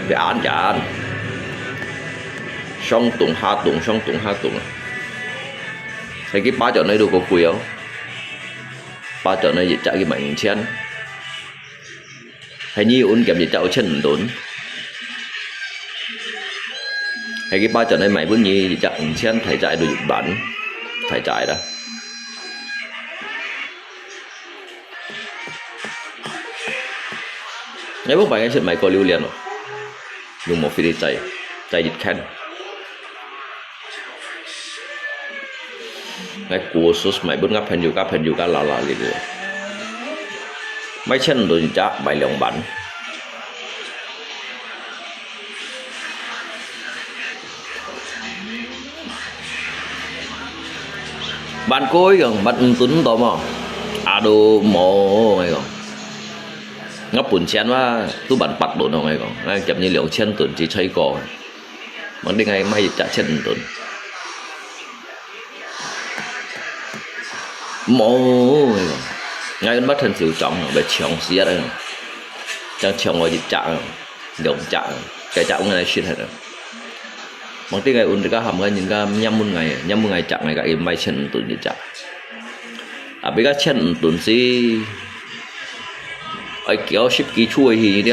để án trả án song tụng ha tụng thấy cái ba chỗ này đâu có quỷ không ba chỗ này dịch chạy cái mảnh chen hay như uốn kèm dịch chạy chân tốn hay cái ba chỗ này mày bước như dịch chạy chen thầy chạy được bản thầy chạy đó nếu không phải cái chuyện mày có lưu liền rồi dùng một phi đi chạy dịch khen cái cua sốt mày bước ngáp hình dù cả là liền rồi mấy chân rồi chắc bài lòng bắn bạn cối gần bạn tuấn tò mò đồ mồ ngay còn ngấp bùn chén mà tôi bạn bắt đồ nào ngay còn ngay chậm như liệu chân tuần chỉ chơi cò mà đi ngay may trả chân tuần mồ ngay còn ngay bắt thân siêu trọng về chồng xía đây chẳng chồng ở dịch trạng đồng trạng cái trạng này shit hết rồi bằng tiếng ngày ôn thì các hầm cái những cái nhâm một ngày trạng này cái may chân tuần dịch trạng à bây giờ chân tuần gì ai kéo ship ký chui thì đi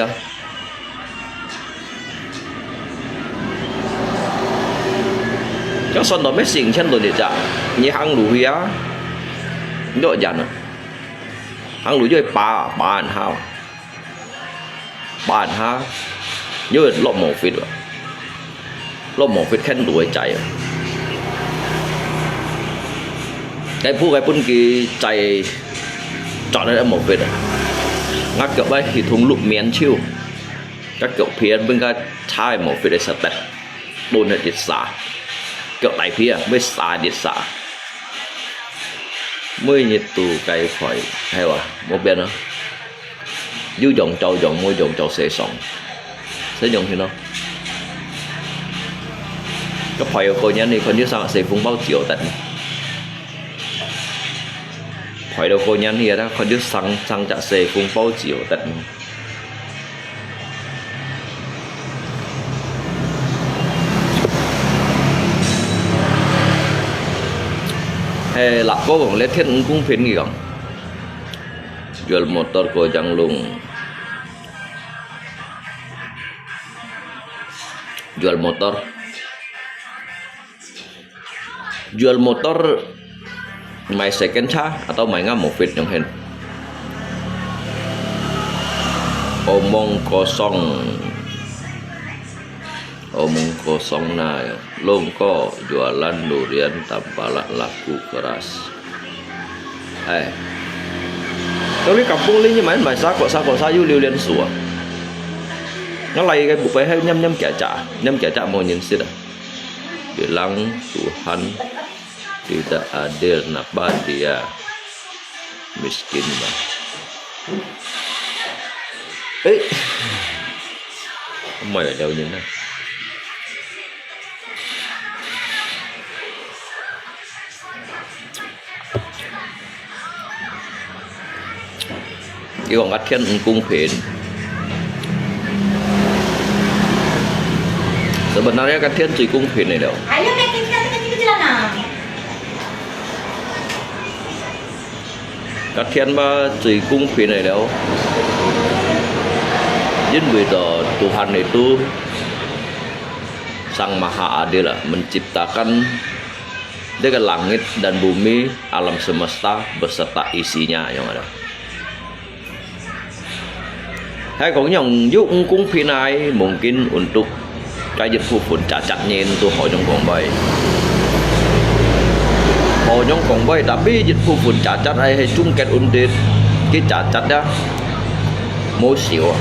chắc son đó mấy xỉn chân tuần dịch trạng như hăng đủ hía đội dàn rồi hàng lúa chơi ba anh ha nhớ lọt một phết khen đuổi chạy cái phu cái pun kỳ chạy chọn ra một phết ngắt kiểu bay thì thùng lụm miến chiêu các kiểu phiền bên cái chai một phết để sạch tẹt đồn là điện xả kiểu đại phía với xả điện xả mới nhiệt tù cây khỏi hay à một bên đó dưới dòng trâu dòng môi dòng trâu sẽ sống sẽ dùng thì nó cái phải của nhân thì còn như sao sẽ phun bao chiều tận phải đầu của nhân thì đó còn như sang chả sẽ phun bao chiều tận hay là có còn lấy thiên cũng phiền gì không jual motor ko Janglung jual motor mày second cha atau mày ngam một yang hen omong kosong nah longko jualan durian tanpa laku keras tôi đi kampung linh như mấy bài sao du liêu liên sủa nó lay cái bục hay nhâm kẻ chả mau nhìn xí bilang Tuhan tidak adil napa dia miskin bang Mày ở đâu như thế này? Cái con Át Thiên cung phiền. Sebenarnya Át Thiên chỉ cung phiền này đâu. Ayo makin kecil-kecilan nah. Át Thiên mà chỉ cung phiền này đâu. Jadi begitu Tuhan itu Sang Maha Adil menciptakan dengan langit dan bumi, alam semesta beserta isinya yang ada. Hay còn những giúp cung phi này mungkin untuk cái dịch phụ phun cacatnya itu họ trong còn bay. Họ trong còn bay tapi dịch phụ phun cacat hay chung kết undit cái cacat đó mau xỉu.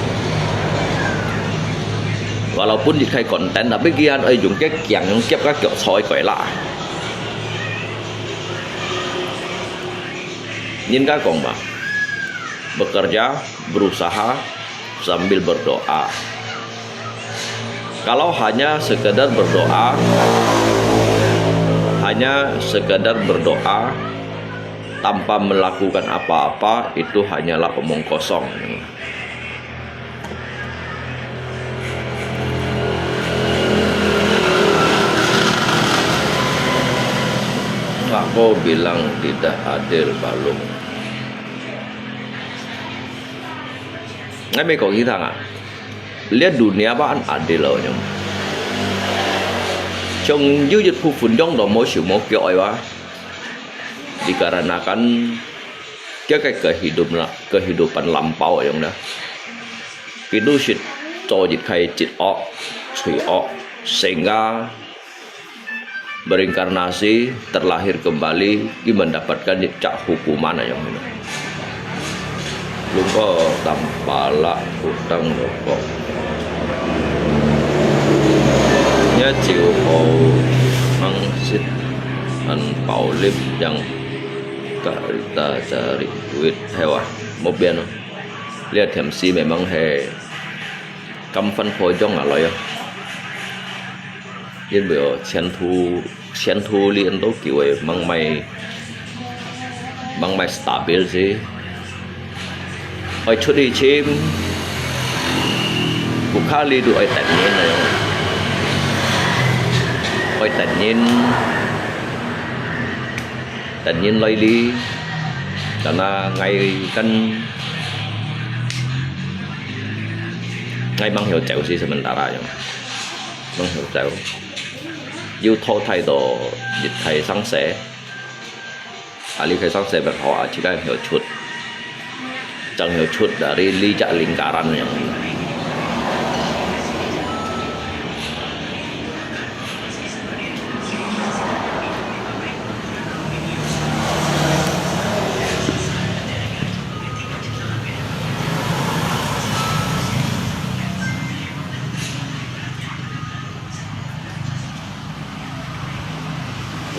Walaupun dikai konten tapi gian dùng cái kiang yang kiếp các kiểu soi quậy lạ. Nhìn các con bang bekerja, berusaha sambil berdoa. Kalau hanya sekedar berdoa tanpa melakukan apa-apa, itu hanyalah omong kosong. Aku bilang tidak adil balung. Ngay mấy có nghĩ rằng lihat dunia bạn adil loh nhung. Trong dư dịch phụ phun trong đó mỗi sự mỗi kiểu ấy dikarenakan cái kehidupan lampau yang dah. Itu shit cowok kai cit o, cui o, sehingga berinkarnasi terlahir kembali mendapatkan cak hukuman yang ini. Lupa tampala hutang rokok. Nya chiều hồ mang sit an bảo lip yang kita cari duit hewa mobil no. Lihat MC memang he kampan pojong aloy. Yên biểu chiến thu liên tố kiểu ấy mang mày stabil gì. Ôi chút đi chim bukan kali du oi tận nhiên này không? Oi tận nhiên lây đi karena ngay mang hiệu chịu sih sementara ya. Mang hiệu chịu. Yêu thô thay đồ dịch thầy sáng sẻ. Ali thầy sáng sẻ bật họ chỉ cần hiểu chút. Chẳng hiểu chút dari lijak lingkaran yang ini.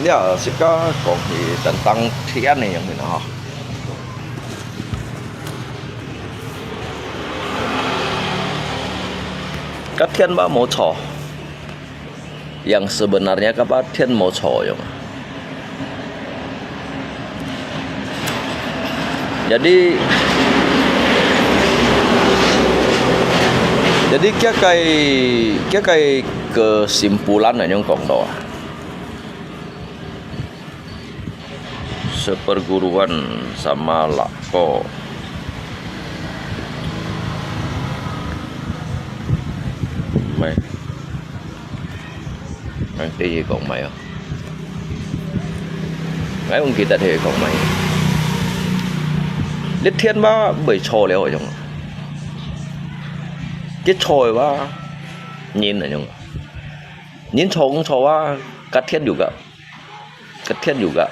Ya, suka kopi tentang Tian nih yang ini. Katian ba mau co, yang sebenarnya katian mau co yang. Jadi kayak kesimpulan yang kong doa. Seperguruan sama lako mày cái gì còn mày không? Ngày hôm kia ta thì còn mày Liết thiên ba bởi trò léo ở trong cái trò ba nhìn ở trong nhìn trò cũng trò ba cắt thiên juga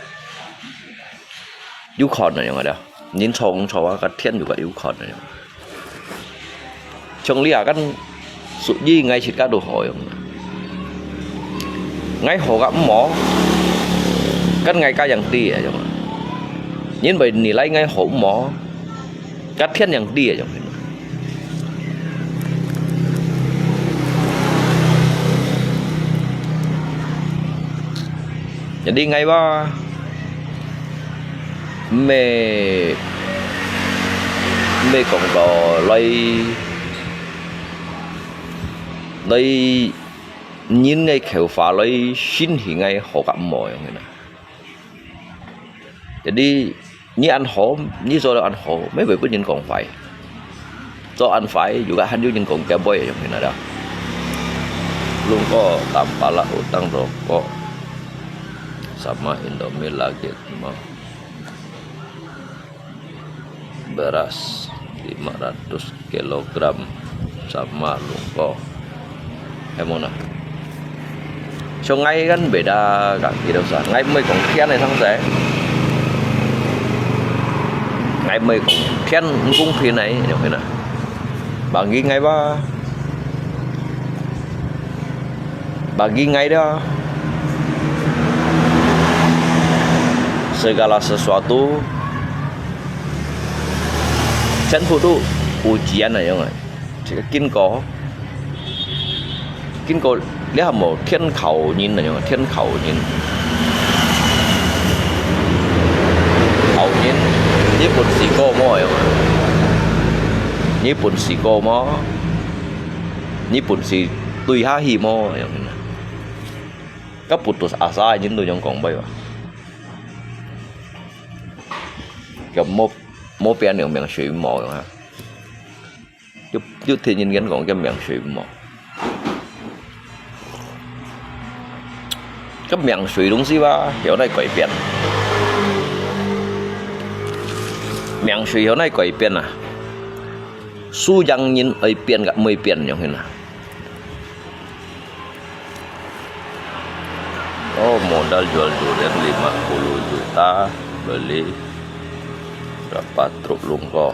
Yukon yang ada, nhìn chong chong cái thiên juga Yukon yang. Trong lia kan sự gì ngay chỉ cả đồ hỏi ngay hồ gặp mỏ kan ngay cả yang ti ở trong. Nhìn bởi nỉ lấy ngay hồ mỏ cắt thiên yang ti ở trong. Jadi ngay ba mẹ còn có lấy nhìn ngay khéo phá lấy xin thì ngay họ cảm mỏi người nào. Jadi như ăn hổ như do ăn hổ mấy vị có nhìn còn phải do ăn phải juga han juga nhìn còn kaya boy yang ini ada. Belum kok tanpa lah utang rokok sama Indomie lagi mau beras 500 kg sama lungko em nào cho ngay kan beda kaki đâu sa ngay mới còn khen này thằng rẻ ngay mới còn khen cung phi này như thế nào bagi ngay ba bagi ngay đó segala sesuatu chân phụ tu ujian này không ạ chỉ có kinh có lý hàm một thiên khẩu nhìn này không thiên khẩu nhìn như một sĩ cô mò không ạ như một sĩ cô mò như một sĩ tùy ha hi mò không ạ các putus asa những tôi trong còn bây giờ gặp một bên đường miệng suy mò rồi ha chút thì nhìn gắn còn cái miệng suy mò cái miệng suy đúng gì ba hiểu này quậy biển miệng suy hiểu này quậy biển à su yang nhìn ấy biển gặp 10 biển như thế nào oh modal jual durian 50 juta beli berapa truk lungko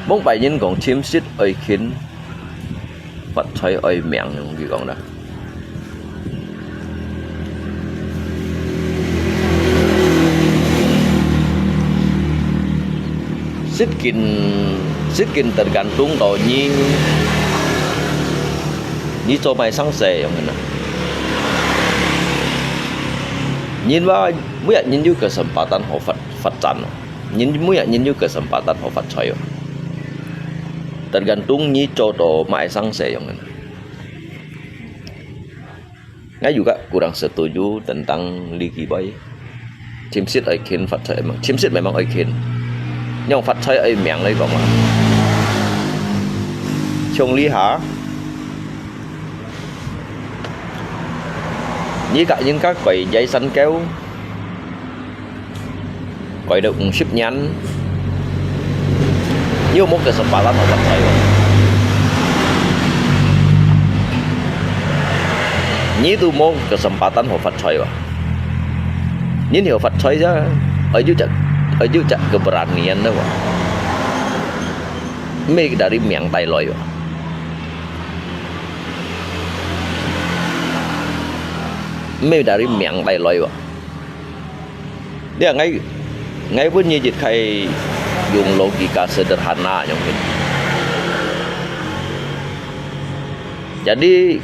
bông bài nhân còn chiếm xít ấy khiến vật thấy ấy miệng gì còn đó Sitkin tergantung kalau ni coba sang se yang mana. Nhìn ba mỗi nhìn như kesempatan họ phát triển, mỗi nhìn như kesempatan họ phát triển. Tergantung ni jodoh mai sang se yang mana. Saya juga kurang setuju tentang Ligi Bay. Chimsit Aikin phát triển memang Chimsit memang Aikin. Nhưng phát thấy ấy miệng đấy còn mà chung lý hả như cả những các quầy giấy xanh kéo quầy được ship nhanh như một cái sản phẩm họ phát thấy như tu một cái sản phẩm họ phát thấy nhìn hiểu phát thấy chứ ở dưới chặt keberanian đó mê dari miệng tay lôi mê dari miệng tay lôi dia ngay pun như dịch khai dùng logika sederhana yang ini jadi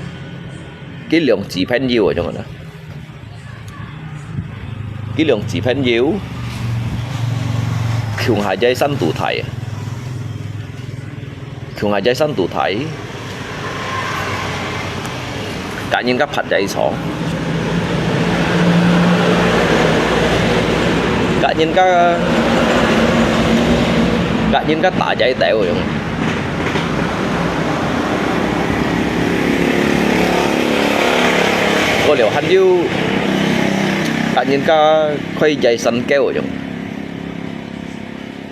cái lượng chỉ phanh nhiều ở trong đó cái lượng chỉ phanh nhiều Khung Hà Giai Sanh tụ thải Khung Hà Giai Sanh tụ thải cả những các phạt giấy sổ cả những các tả giấy tẹo rồi có liệu hành yêu cả những các khuây giấy xanh keo rồi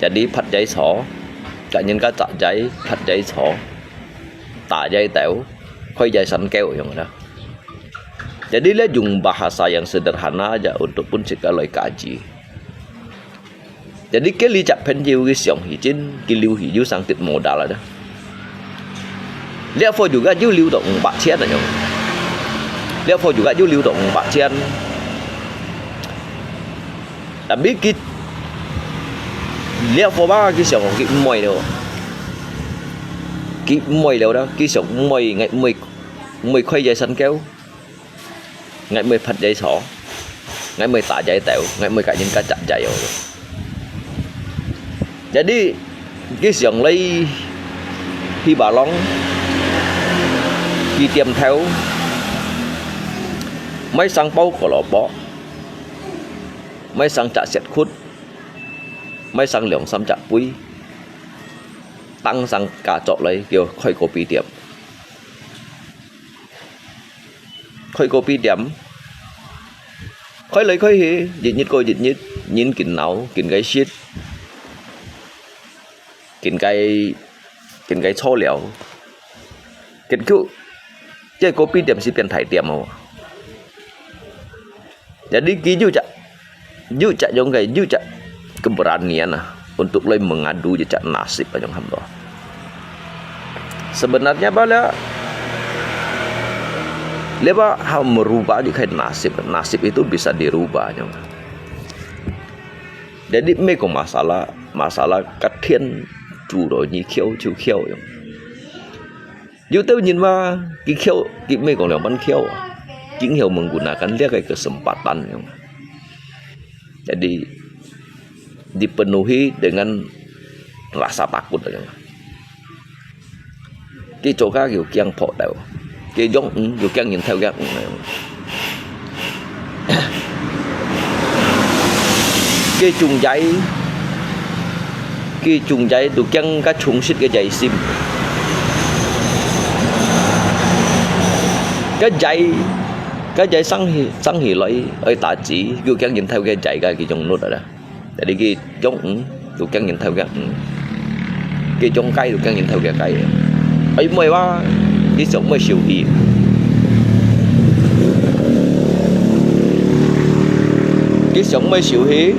jadi phạt giấy sổ cả những cái tạ giấy phạt giấy sổ tả giấy tẹo khuây giấy xanh keo yang ada jadi dia dùng bahasa yang sederhana aja untuk pun segala kaji jadi cái ly chặt penjiu cái siang hijin cái liu hijau sang tit modal ada therefore juga juga liu động bạc chiên là nhung therefore juga juga liu động bạc chiên Tapi ki lihat apa ki sống ki mồi đâu. Ki mồi đâu đó, ki sống mồi ngày mồi khoai dây sắn kéo. Ngày mồi phật dây sỏ. Ngày mồi tạ dây tẹo, ngày mồi cả những cá chặt dây rồi. Jadi cái sống lấy khi bà long khi tiêm theo mấy sang bao của lọ bó mấy sang chả sét khút mấy sang liều xăm chả búi tăng sang cả trọ lấy kiểu khơi cổ pi tiệm khơi cổ pi tiệm khơi lấy khơi hi dịch nhít coi dịch nhít nhìn kín nấu kín cái shit kín cái cho liều kín cứ chơi cổ pi tiệm si tiền thải tiệm không. Jadi juga yang kayak juga keberanian untuk mulai mengadu jejak nasib yang hamba. Sebenarnya bala leba hal merubah jika nasib itu bisa dirubah. Jadi mereka masalah katian chủ rồi như chiêu yang. Dù tôi nhìn vào cái khiêu cái mấy con lợn bắn khiêu chính hiểu menggunakan dia kayak kesempatan yang. Jadi dipenuhi dengan rasa takut yang. Cái chỗ khác kiểu kiang phổ đều cái giống kiểu kiang nhìn theo cái cái trùng giấy tụ kiang cái trùng xịt cái giấy sim cái giấy sang hỉ lấy ở tạ chỉ kiểu kiang nhìn theo cái giấy cái trong nốt rồi đó. Jadi cái giống kiểu kiang nhìn theo cái trong cây kiểu kiang nhìn theo cái cây ấy mới quá cái sống mới siêu hi. Cái sống mới siêu hi.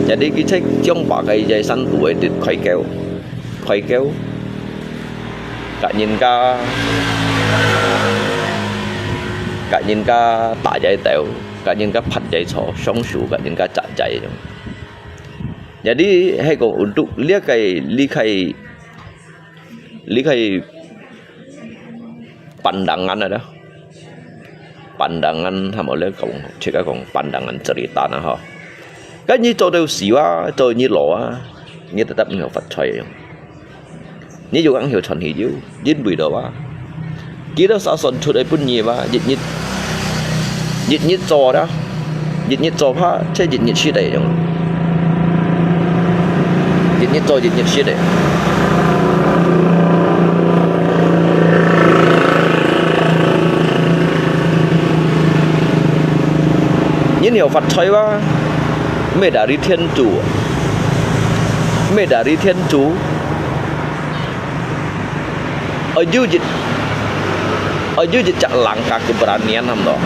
Jadi cái sách trong bà cây dây xanh tuổi thì khoai kéo cả nhìn cả tạ dây tèo cả nhìn cả phật dây sọ sống sủ cả nhìn cả chặt dây. Jadi hay còn untuk lihat cái lihat pandangan ada pandangan sama oleh kong cakap kong pandangan cerita nah ha. Cái như cho đều xí quá, cho như lọ, như tetap hiểu Phật trời, như dù ăn hiểu chuẩn hiểu chứ, dính bụi đó quá, kia đó sao son cho đây pun nhiều quá, dịch nhít cho đó, dịch nhít cho pha, chơi dịch nhít xí đấy rồi, dịch nhít xí đấy. Nhìn hiểu Phật trời quá. Mẹ dari Thiên Chủ ở dưới chặt langkah keberanian hamba,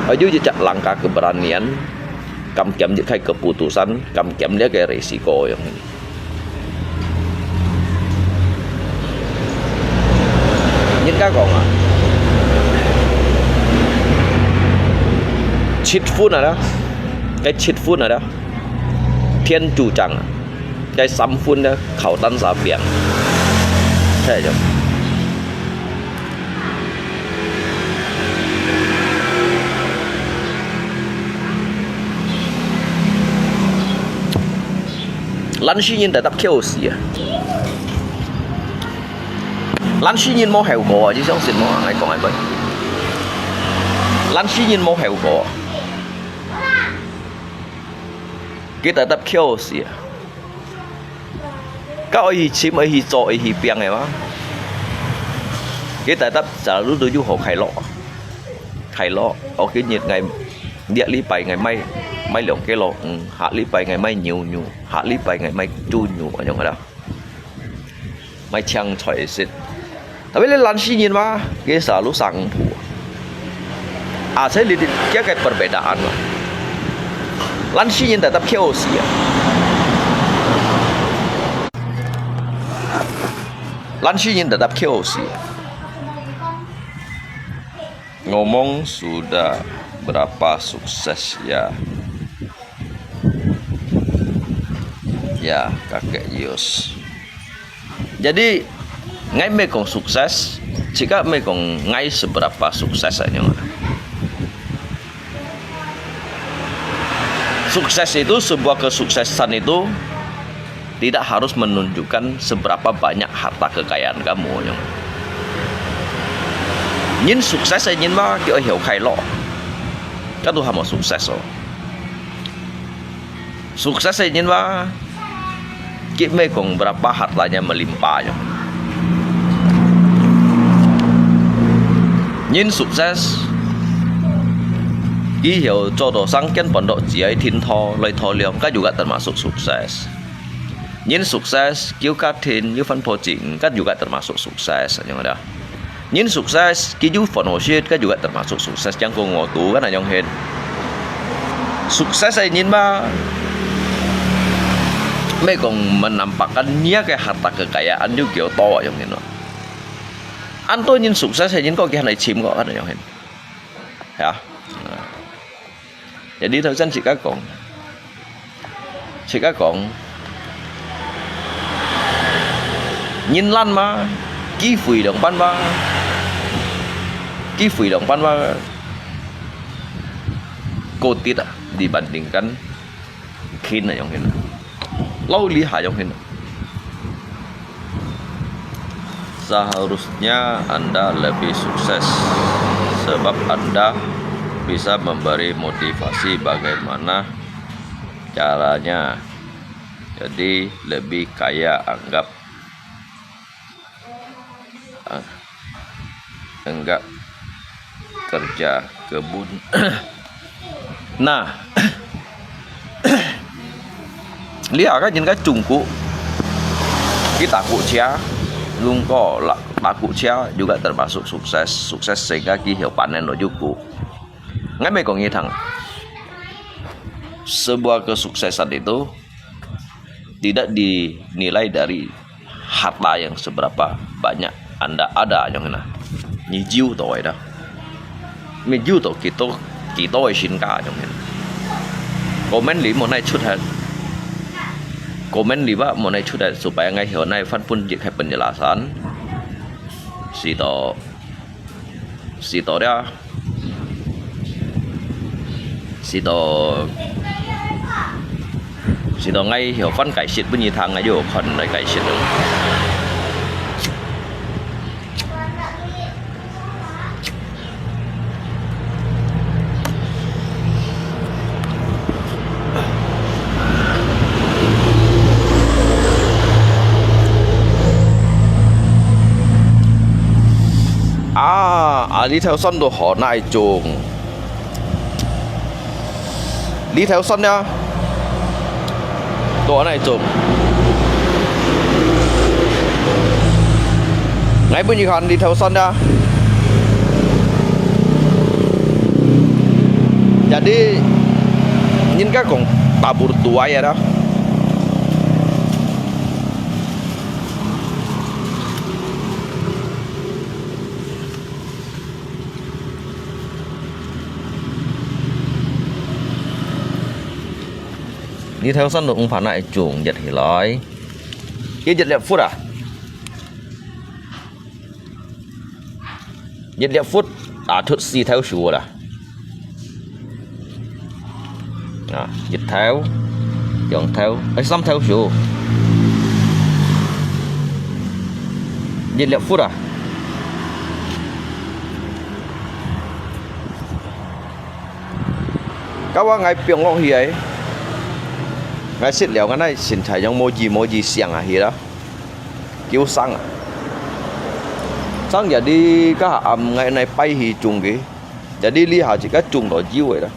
ở dưới chặt langkah keberanian kam kiam kayak keputusan kam kiam dia kayak resiko yang ini. Nhìn các con à cheat food à đó. Cái chít phun ở đó Thiên Chủ Trăng cái sắm phun đó khẩu tan giả biển thế chứ Lan Xi Nhìn đã tập kêu gì à Lan Xi Nhìn mau heo cổ chứ không xin mau ai còn ai vậy Lan Xi Nhìn mau heo cổ kita tetap chaos ya. Kau chim cho piang ya, kita tetap selalu tuju ho khai lo. Ở cái nhiệt ngày địa lý bảy ngày mai lượng cái lọ, hạ lý bảy ngày mai nhiều, hạ lý bảy ngày mai chu nhiều ở trong đó. Mai chăng chọi xịt. Tapi Lan Xi Nhìn mah, dia selalu sangpu. Saya lihat dia kayak perbedaan lah. Lan Xi Nhìn tetap chaos ya. Lan Xi Nhìn tetap chaos ya. Ngomong sudah berapa sukses ya. Ya, kakek Yus. Jadi ngai mekong sukses, jika mekong ngai seberapa sukses aja. Sukses itu, sebuah kesuksesan itu tidak harus menunjukkan seberapa banyak harta kekayaan kamu. Nhìn sukses hay nhìn mà kiểu hiểu khai lo, các tu hàm sukses oh. Sukses hay nhìn mà kita mekong berapa hartanya melimpah. Nhìn sukses, kỹ hiểu cho đồ sáng kiến pondok chỉ ấy thiên thọ lời thọ liang, các juga termasuk sukses. Nhìn sukses, kêu các thiên như phân phối chính, các juga termasuk sukses. Yang ada. Nhìn sukses, kêu fellowship, các juga termasuk sukses. Yang kau ngotu kan yang hen. Sukses ini mah mekong menampakkannya ke harta kekayaan juga kiểu to yang ini. Anto nhìn sukses hay nhìn có cái này chim kok kan yang hen. Ya. Jadi thời gian chỉ các con nhìn lan mà kỹ phủy đồng ban ba kotit dibandingkan kin yang ini lau lihat yang ini. Seharusnya Anda lebih sukses sebab Anda bisa memberi motivasi bagaimana caranya. Jadi lebih kaya enggak kerja kebun. Nah, lihat kan những cái trùng cụ, cái takut cia, lungko takut cia juga termasuk sukses sehingga hiểu panen lo juga. Ngai mekong ngithang, sebuah kesuksesan itu tidak dinilai dari harta yang seberapa banyak Anda ada yang mana. Ni jiu to ai dah. Mi jiu to kita ai xin cả yang mana. Komen li một này chút hết. Komen li ba một này chút hết supaya ngai hiểu này fan pun jik hai penjelasan. Si to dia. Si to ngay hiểu phân cải xịt bên như thằng ngay vô phần này cải xịt được. Đi theo sân đồ họ này chuồng. Đi theo sân nha. Đồ này chụp. Ngay bunyi kan đi theo sân nha. Jadi nhìn các con tabur tua ya dah. Đi theo sân cũng phản lại chuồng giật thì nói cái giật liệp phút à giật liệp phút thuật si theo sủa à giật theo dọn theo ấy xăm theo sủa giật liệp phút à các bạn ngày piong long hi ấy ngay xịt liệu cái này xin thầy trong môi gì xiang à hi đó kêu sang à sang giờ đi các hạ ngày này bay hi trùng cái giờ đi li hạ chỉ các trùng đó chiêu vậy đó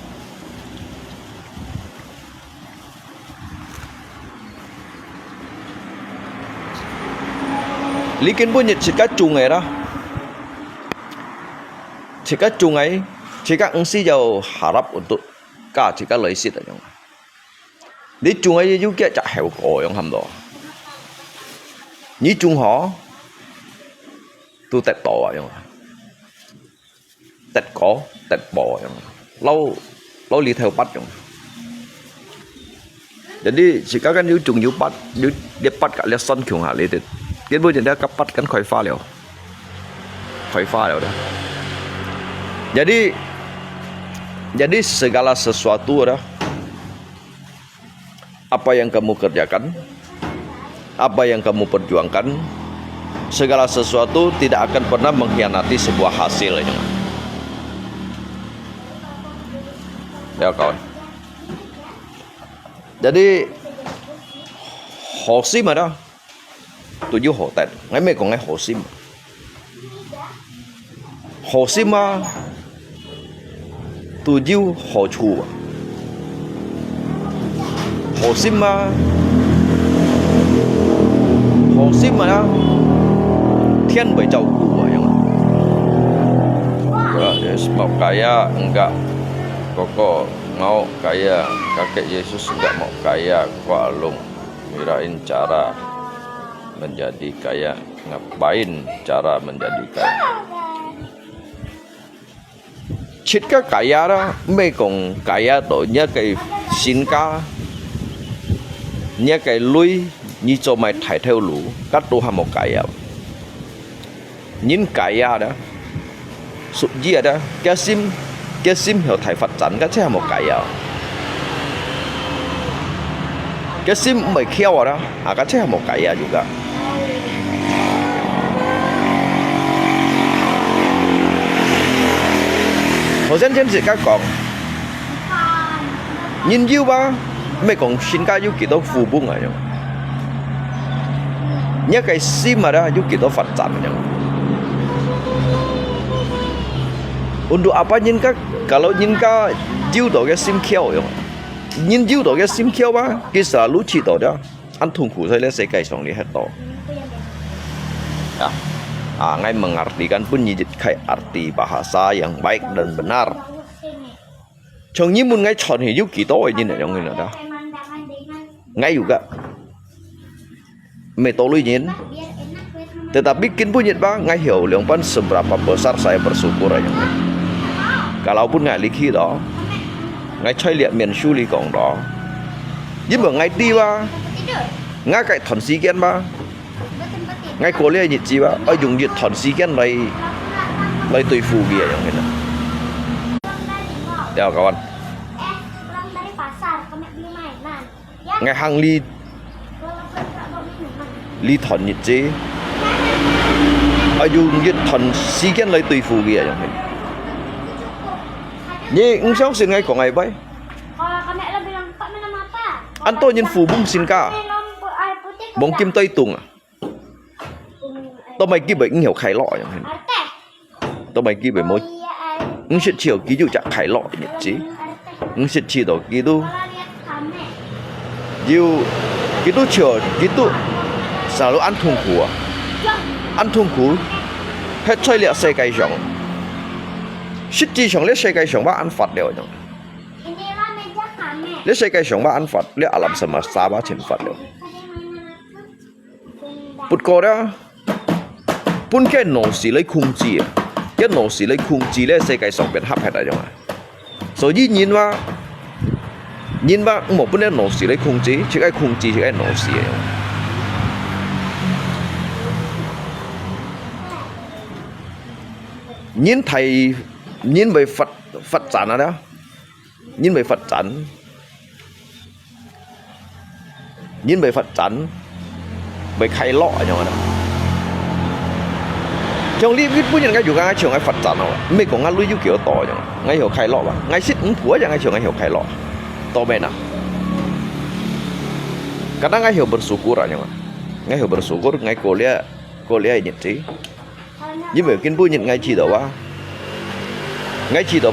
lý kiến bún nhật chỉ các trùng này đó chỉ các trùng ấy chỉ các ứng sĩ giàu Arab untuk cả chỉ các lấy xịt ở trong đi chung ấy yêu kia chả hiểu cổ yang hầm đó ní chung họ tu tết tổ à yang tết có tết bò yang lâu li theo bắt yang Jadi jika kan you chung you pat dia pat kat lesson kyung hal itu. Dia boleh dia kapat kan khoi fa liao. Khoi fa liao dah. Jadi segala sesuatu dah apa yang kamu kerjakan, apa yang kamu perjuangkan, segala sesuatu tidak akan pernah mengkhianati sebuah hasil. Ya kawan. Jadi hồ sim mà đó, tôi yêu hồ tẹt, ngay mấy còn ngay hồ sim. Hồ sim mà tôi yêu hồ chu. Hồ sim mà đó, thiên bầy trâu cụ à, mau kaya enggak, koko mau kaya, kakek Yesus enggak mau kaya, Kualung mirain cara menjadi kaya, ngapain cara menjadi kaya. Chết cái kaya đó, mấy con kaya tổ nhớ cái xin ca, nhớ cái lui như cho mày thải theo lũ, các đồ ham một kaya. Nhìn kaya đó, sụp gì đó, cái sim hiểu thải phát triển cái chứ ham một kaya. Cái sim mày khéo đó, cái chứ ham một kaya juga. Hồi先先自己講，nhìn yêu ba, mấy con xin ca yêu幾多富翁啊樣，nhớ cái sim mà đó yêu幾多發展樣。Untuk apa nhìn ka kalau nhìn ka yêu到cái sim khéo樣，nhìn yêu到cái sim khéo ba,佢selalu cerita dia, an tunggu saya世界上你很多。Ngai mengartikan pun nyidkai arti bahasa yang baik dan benar. Trong như mun ngai chọn hiểu kỳ tối như này trong người nào đó. Ngai juga metodologi nyin. Tetapi kin pun nyit bang ngai hiểu liang pan seberapa besar saya bersyukur aja. Kalaupun ngai likhi đó, ngai chơi liat miền su li gong đó. Nhưng mà ngai đi ba, ngai cái thon si kian ba. Ngay cô lấy nhiệt gì ba, ở dùng nhiệt thọn xí cái này lấy tùy phù bìaอย่างนี้นะเดี๋ยวkawan ngay hàng ly thọn nhiệt gì ở dùng nhiệt thọn xí cái lấy tùy phù bìaอย่างนี้nhưng sao xin ngay của ngày bay anh tôi nhìn phù bung xin cả bóng kim tây tùng à tôi mày kia bệnh hiểu khai lọ vậy tôi mày kia bệnh môi ứng sẽ chiều ký dụ chả khai lọ nhật chí ứng sẽ chiều đó ký tu yêu ký tu chiều ký tu sao lúc ăn thùng củ ăn thùng củ hết chơi liệt xe cây sống shit chi sống liệt xe cây sống ba ăn phạt đều nhở liệt xe cây sống ba ăn phạt liệt làm sao mà xa ba trên phạt đều bút cô đó本嘅農事嚟控制啊，一農事嚟控制咧，世界上邊合係大種啊。所以人話冇本咧農事嚟控制，只係控制只係農事嘅。人為發展啊啦，人為發展，為開落啊種啊。trong lý viết punya ngay juga ngay trường ngay Phật giáo nào, mấy con ngay lui du kiểu to chẳng, ngay hiểu khai lọ mà, ngay xích ứng phúa chẳng ngay trường ngay hiểu khai lọ, to bên nào, kadang ngay hiểu bersyukur aja ngay hiểu bersyukur ngay kuliah nhật trí, nhưng mà kinh punya ngay chỉ đó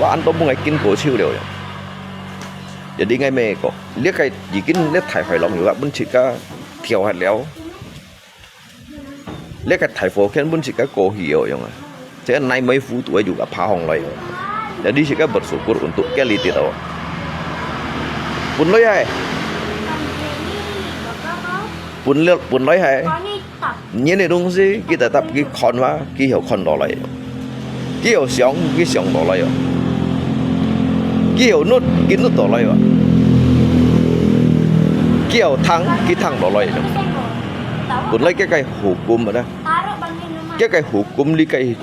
anh tôi muốn ngay kinh cổ siêu đều, jadi ngay mẹ có, liếc cái gì kinh liếc thải phải lòng hiểu bạn muốn chỉ cả thiểu hạt léo. Lihat kat thai fokan pun sih kau hiyo yang, saya naik mai futu juga pahong lagi, jadi sih bersyukur untuk quality tahu. Pun loi hai, pun loi hai, ini nih dong sih kita tetap kita konwa, kita hiểu kon đó lagi, kita hiểu xiong đó lagi, kita hiểu nút đó lagi. Kiao thang, kitang loloi. Bunlai cái hukum ada. Taruh bangin rumah. Cái hukum li cái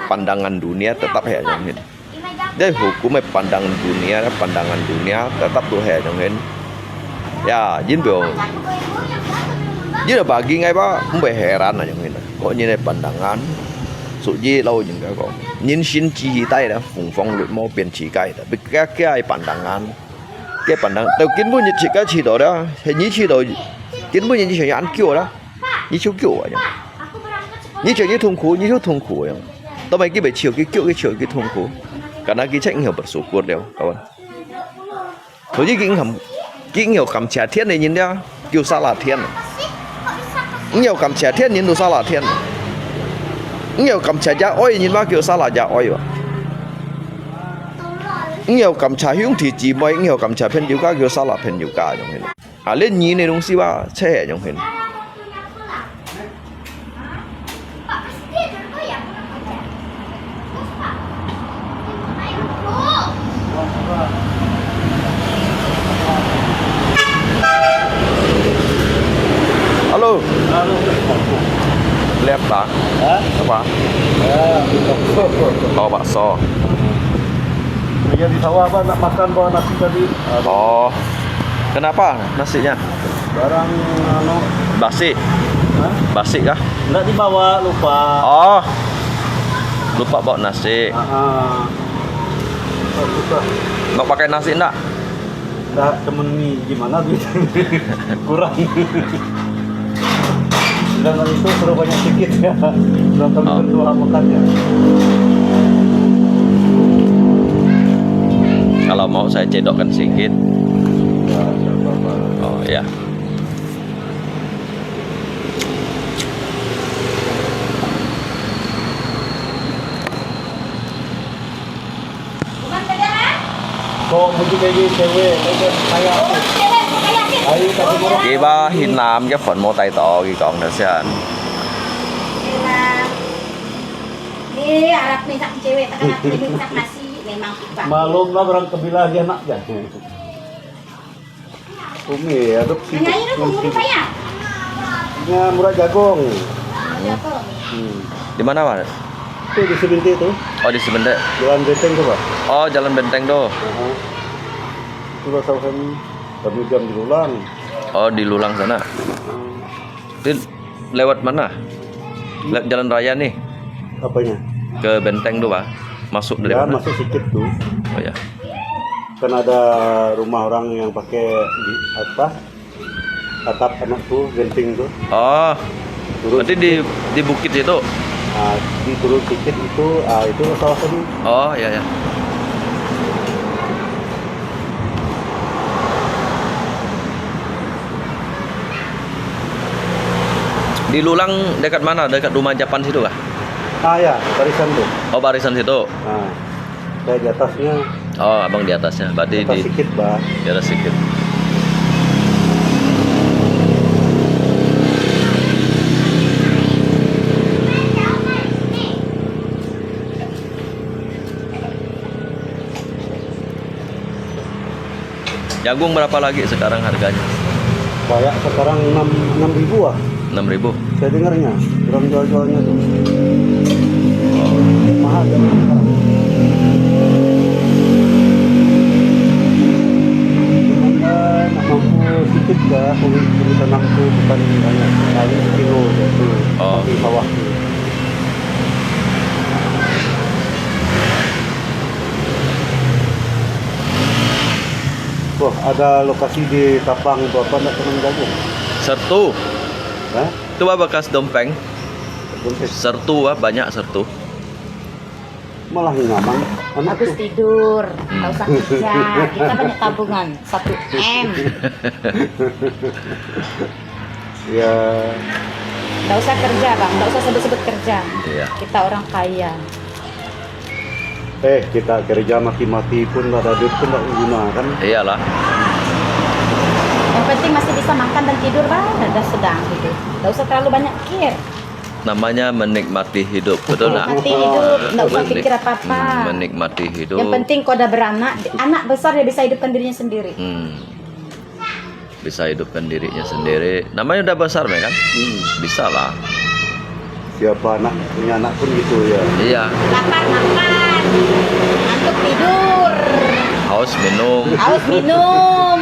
pandangan dunia tetap ya yang ini. Dia hukum pandangan dunia tetap tuh ya yang ini. Ya, jin biểu. Chứ là bà ghi ngay ba không phải heran là như thế này. Có như này pandangan, số gì lâu những cái có. Nhân sinh chỉ tay đó, phùng phong luyện mô biến chỉ cái đó. Vì cái pandangan, cái pandangan. Đầu kiến muốn chỉ cái chỉ đó, thì như chỉ đó, kiến muốn chỉ ăn kiểu đó, như chiếu kiểu vậy. Như chỉ như痛苦vậy. Tao mày cái bị chiều cái痛苦. Cả nó cái trách nhiều bật số cuộc đều, các bạn. Thôi chứ cái nhiều cầm trả thiên này nhìn đó, kiểu sao là thiên. Nhiều cầm trả thiên nhìn đồ sao là thiên. Nhiều cầm trả giá oi nhìn ba kiểu sao là giá oi vậy. Nhiều cầm trả hướng thì chỉ mấy nhiều cầm trả phiên nhiều cá kiểu sao là phiên nhiều cá giống thế. À lên nhìn này đúng xí ba xe giống thế. Halo. Lihat tak? Apa? Oh bakso. Iya di sawah apa nak makan bawa nasi tadi. Oh. Kenapa nasinya? Barang Basi. Hah? Basi kah? Enggak dibawa, lupa. Oh. Lupa bawa nasi. Susah. Mau pakai nasi enggak? Enggak temen nih gimana duit. Kurang. Sedangkan itu suruh banyak sedikit ya. Sudah kami berdua makannya. Kalau mau saya cedokkan sedikit. Ya, apa-apa. Oh ya. Kok mesti kayak gitu cewek, kayak saya. Ayo kasih murah. Cái ba Hin Nam cái phần mô tay to cái còn nữa xem. Ini alat minta cewek tak nak minta nasi memang tiba. Malum lah barang kebilah dia nak ya. Umi adopsi. Hanya ini pun saya. Nya murah jagung. Di mana Mas? Itu di Sebinte itu. Oh di Sebente. Jalan Benteng tuh, Pak. Oh Jalan Benteng tuh. Itu lah tahu kami jam di Lulang. Oh di Lulang sana. Itu lewat mana? Lewat jalan raya nih Apanya? ke Benteng tuh Pak. Masuk dari Ya mana? masuk sedikit tuh. Oh ya. Kan ada rumah orang yang pakai atap anak tuh genting tuh. Oh. Turun Berarti di bukit itu. Nah, di turun sedikit itu salah satu. Oh ya ya. Di Lulang dekat mana? Dekat rumah Japan situ kah? Ya, barisan tuh. Oh barisan situ. Nah, saya di atasnya. Oh abang di atasnya. Berarti Atas di sedikit, Bah. atas sedikit. Jagung berapa lagi sekarang harganya? Kayak sekarang 6.000 ah. 6.000. Saya dengarnya, orang jual-jualnya tuh. Mahal jagung sekarang. Nak mampu sedikit dah, kulit tanam tuh bukan banyak sekali kilo gitu. Oh. Di bawah tuh. Wah, ada lokasi di Tapang itu apa nak tanam jagung? Sertu. Hah? Itu bekas dompeng. Dompet. Sertu banyak sertu. Malah ngamang. Anak Bagus tuh. tidur, tak usah kerja. Kita banyak tabungan, 1 M. Ya, Tak usah kerja bang, tak usah sebut-sebut kerja. Iya. Kita orang kaya. kita kerja mati-mati pun ada duit pun tak guna kan? Iyalah. Yang penting masih bisa makan dan tidur bang, dan sedang gitu. Tak usah terlalu banyak pikir. Namanya menikmati hidup, betul nak? Menikmati hidup, tak usah pikir apa-apa. Menikmati hidup. Yang penting kau udah beranak, anak besar dia bisa hidupkan dirinya sendiri. bisa hidupkan dirinya sendiri. Namanya udah besar kan? Bisa lah. Siapa anak punya anak pun gitu ya. Iya. Lapar makan, ngantuk tidur, Haus minum. haus minum.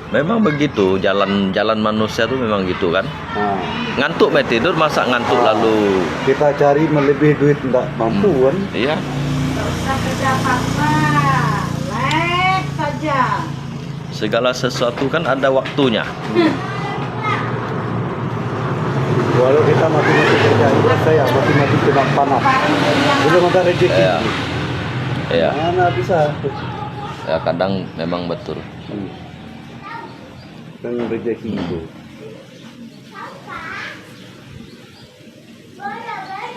Memang begitu jalan manusia tuh memang gitu kan. Nah, Ngantuk main tidur, masa ngantuk lalu. kita cari melebihi duit enggak mampu kan. Iya. Nggak usah kerja apa-apa, lek saja. Segala sesuatu kan ada waktunya. Walau kita mati-mati kerja, ibarat saya mati-mati kena panas. Belum ada rezeki. Iya. Iya. Mana bisa? Ya kadang memang betul. Kan rezeki itu.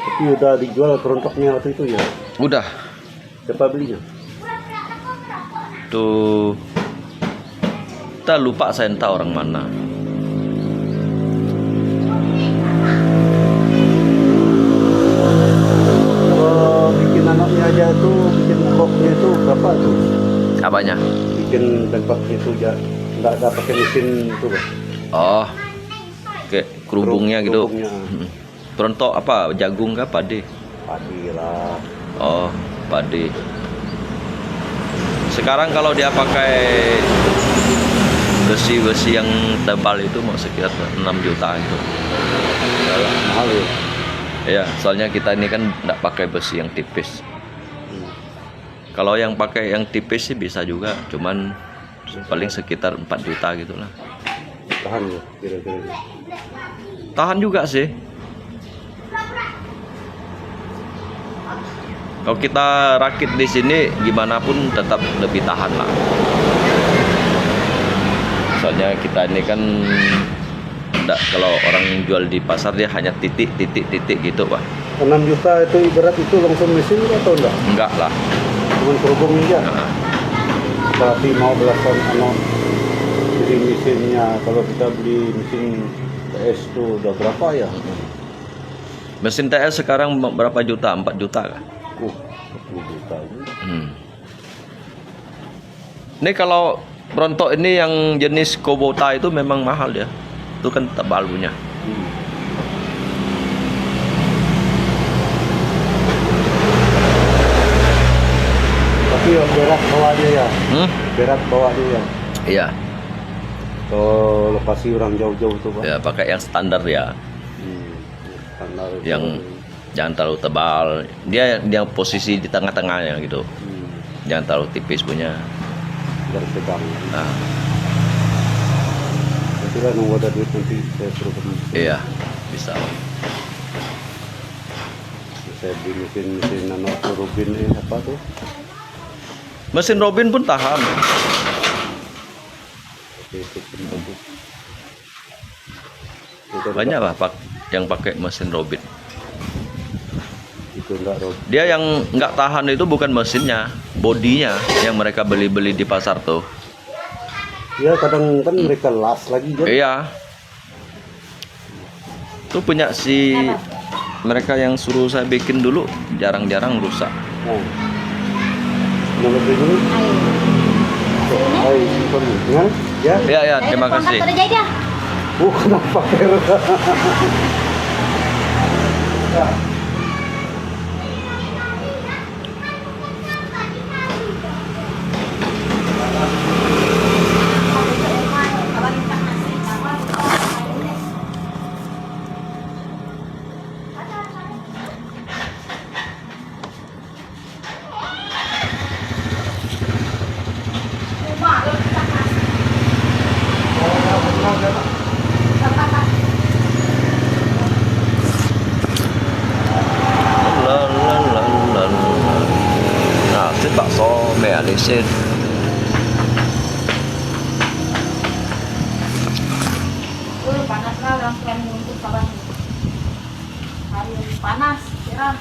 Tapi udah dijual kerontoknya waktu itu ya. Udah. Siapa belinya? Tuh. Kita lupa saya entah orang mana. Kalau bikin anaknya aja tuh, bikin boxnya itu berapa tuh? Apanya? Bikin tempatnya itu ya nggak ada pakai mesin itu Bang. Oh. Kayak kerubungnya gitu. Kerubungnya. Perontok apa? Jagung kah padi? Padi lah. Oh, padi. Sekarang kalau dia pakai besi-besi yang tebal itu mau sekitar 6 juta itu. Mahal ya. Ya, soalnya kita ini kan tidak pakai besi yang tipis. Kalau yang pakai yang tipis sih bisa juga, cuman paling sekitar 4 juta gitulah. Tahan ya kira-kira. Tahan juga sih. Kalau kita rakit di sini gimana pun tetap lebih tahan lah. Soalnya kita ini kan enggak, kalau orang jual di pasar dia hanya titik gitu, Pak. 6 juta itu ibarat itu langsung mesin atau enggak? Enggak lah. Cuman kerubung aja. Nah, Berarti mau belasan jadi mesinnya. Kalau kita beli mesin PS itu udah berapa ya? mesin TS sekarang berapa juta? 4 juta kah? 10 juta ini. Ini kalau Brontok ini yang jenis Kubota itu memang mahal ya. Itu kan tebal punya. Tapi yang berat bawahnya ya. Berat bawahnya ya. Iya. Kalau lokasi orang jauh-jauh tuh Pak. Ya pakai yang standar ya. Standar Yang jangan terlalu tebal. Dia posisi di tengah-tengahnya gitu. Jangan terlalu tipis punya. biar sedang. Nah, Nanti lah nunggu ada duit nanti saya suruh beli. iya, bisa. Saya beli mesin nano Robin apa tuh? Mesin Robin pun tahan. Itu pun bagus. Itu Banyak lah yang pakai mesin Robin. Itu enggak Robin. Dia yang nggak tahan itu bukan mesinnya, bodinya yang mereka beli-beli di pasar tuh. Ya kadang kan mereka las lagi kan. Iya. Itu punya si mereka yang suruh saya bikin dulu, jarang-jarang rusak. Nah. Nomor dulu. Hai, simpan dengan ya. Iya, ya, terima kasih. Kenapa? Ya. Nah, thịt bakso mẹ lấy sen. Panas lah orang tua untuk kawan. Hari ini panas, cerah.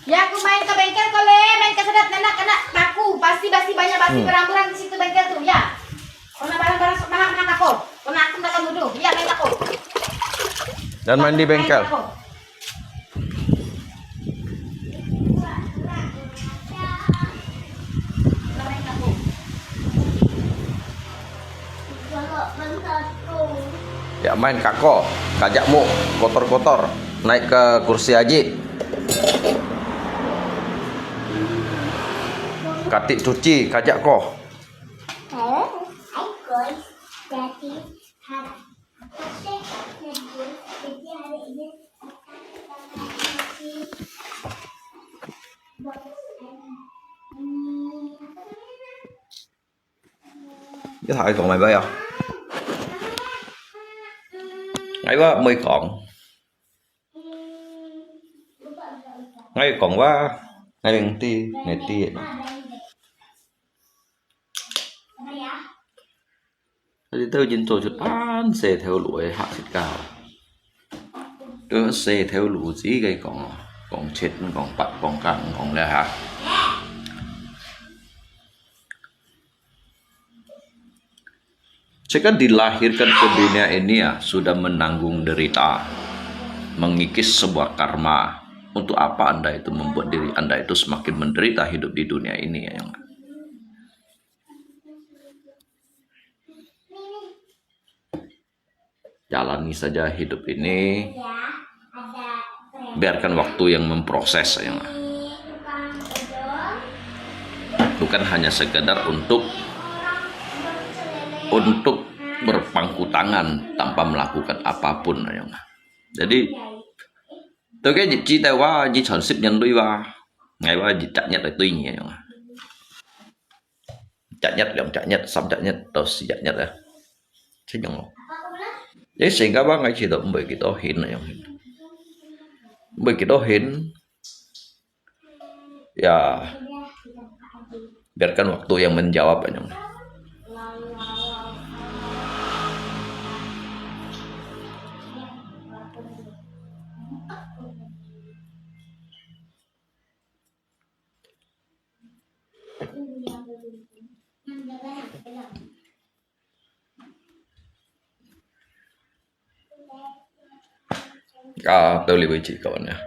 Ya aku main ke bengkel kole, main ke sedap kena baku, pasti banyak basi barang-barang di situ bengkel tuh ya. Kena barang-barang sok mahal aku, kena aku makan duduk, ya main aku. Dan main di bengkel. Ya main kako, kajakmu kotor-kotor, naik ke kursi haji. Katik cuci, kajak ko. Cái thoại còn mày bay không? Ngay quá 10 còn. Ngay còn quá. Ngay bên ti, ngày ti. Thì tôi nhìn tôi chút án xe theo lũi hạ xịt cao. Tôi xe theo lũ gì cái còn chết, còn bắt, còn căng, còn là hả? Jika dilahirkan ke dunia ini ya sudah menanggung derita, mengikis sebuah karma. Untuk apa Anda itu membuat diri Anda itu semakin menderita hidup di dunia ini ya? Jalani saja hidup ini, biarkan waktu yang memproses ya. Bukan hanya sekedar untuk berpangku tangan tanpa melakukan apapun ya. Jadi tôi cái dịch chi tay quá chỉ chọn ship nhân đuôi qua ngày qua dịch chặt nhất là tuy nhỉ chặt nhất xong chặt nhất tôi sẽ chặt nhất rồi chứ nhung đấy xin các bác ngay chỉ được 10 cái đó hiện này 10 cái đó hiện ya biarkan waktu yang menjawab ya. Tôi lihat biji kawan ya.